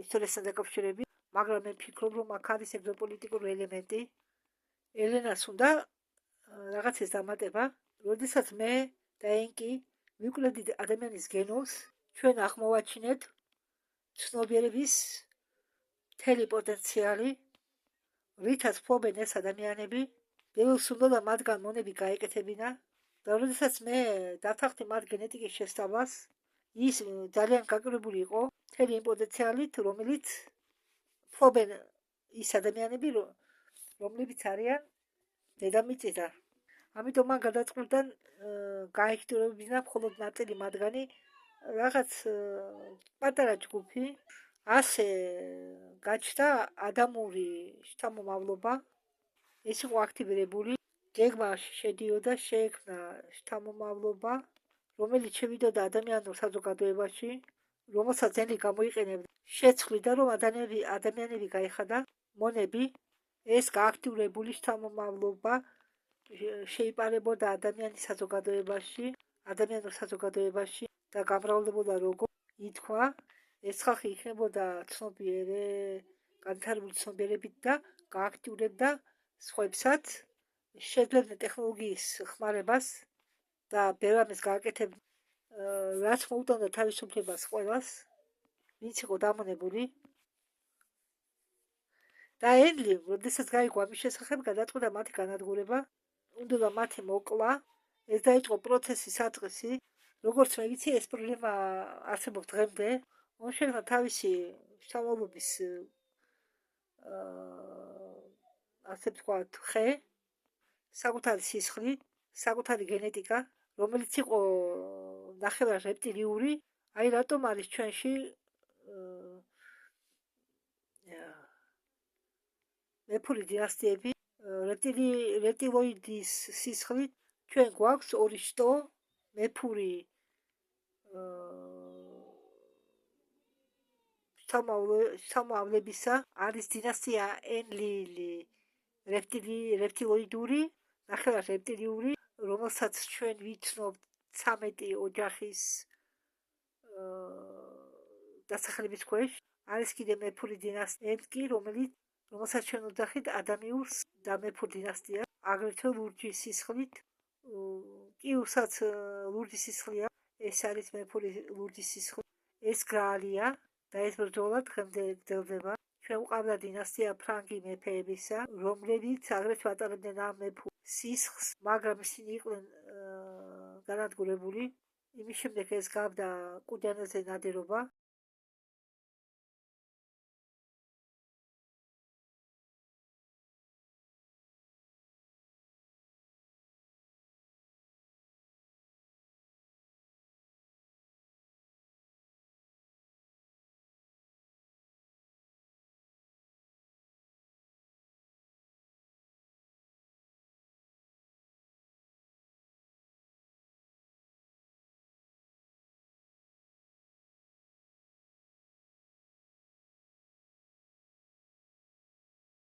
ისტორიასთან დაკავშირებით, მაგრამ მე ვფიქრობ, რომ აქ არის ეგზოპოლიტიკური ელემენტი. ელენას უნდა რაღაცის დამატება. როდესაც მე და ენკი ვიკვლევდით ადამიანის გენომს, ჩვენ აღმოვაჩინეთ ცნობიერების მთელი პოტენციალი, რითაც ფლობენ ეს ადამიანები. ბევრს უნდა მათგან მონები გაეკეთებინა და როდესაც მე დავთანხმდი მათ გენეტიკის შესწავლას, ის ძალიან გაკრებული იყო მთელი იმ პოტენციალით, რომელიც ფლობენ ის ადამიანები, რომლებიც არიან დედამიწიდან. ამიტომ მან გადაწყვიტა გაექცურებინა მხოლოდ ნაწილი მათგანი რაღაც პატარა ჯგუფი. ასე გაჩნდა ადამური შთამომავლობა. ეს იყო აქტივირებული. გეგმაში შედიოდა შეექმნა შთამომავლობა, რომელიც შევიდოდა ადამიანურ საზოგადოებაში, რომელსაც ენი გამოიყენებდა შეცვლიდა, რომ ადამიანები გაიხადა მონები. ეს გააქტიურებული შთამომავლობა შეიპარებოდა ადამიანის საზოგადოებაში და გამრავლებოდა როგორ ითქვა, ეს ხალხი იქნებოდა ცნობიერე, განვითარებული ცნობიერებით და გააქტიურებდა სხვებსაც, შეძლებდნენ ტექნოლოგიის ხმარებას და ბევრ ამას გააკეთებდნენ, რაც მოუტანდა თავისუფლებას ყველას, ვინც იყო დამონებული. და ენლი, როდესაც გაიგო ამის შესახებ, გადაწყვიტა მათი განადგურება, უნდა მათი მოკლა. ეს დაიწყო პროცესის საწყისი. როგორც მე ვიცი, ეს პრობლემა არსებობს დღემდე. ონშენმა თავისი შთამომავლობის ასე ვთქვათ, ხე, საკუთარი სისხლი, საკუთარი გენეტიკა, რომელიც იყო ნახევრად რეპტილიური, აი რატომ არის ჩვენში მეფური დინასტიები, რეპტილოიდის სისხლი, ჩვენ გვაქვს ორი შტო მეფური შთამომავლებისა, არის დინასტია ენლილი რეპტილოიდური, ნახევრად რეპტილიური, რომელსაც ჩვენ ვიცნობთ 13 ოჯახის დასახელების ქვეშ. არის კიდე მეფური დინასტია, რომელსაც ჩვენ ვძახით ადამიანს და მეფურ დინასტიას, აგრეთვე ლურჯი სისხლით. კიუსაც ლურჯი სისხლია, ეს არის მეფური ლურჯი სისხლი. ეს გრალია და ეს ბრძოლა დღემდე გრძელდება. ჩვენ ვყავდა დინასტია ფრანგი მეფეებისა, რომლებიც აგრეთვე ატარებდნენ ამ მეფურ სისხლს, მაგრამ ისინი იყვნენ განადგურებული. იმის შემდეგ ეს გავდა კუდიანაზე ნადირობა.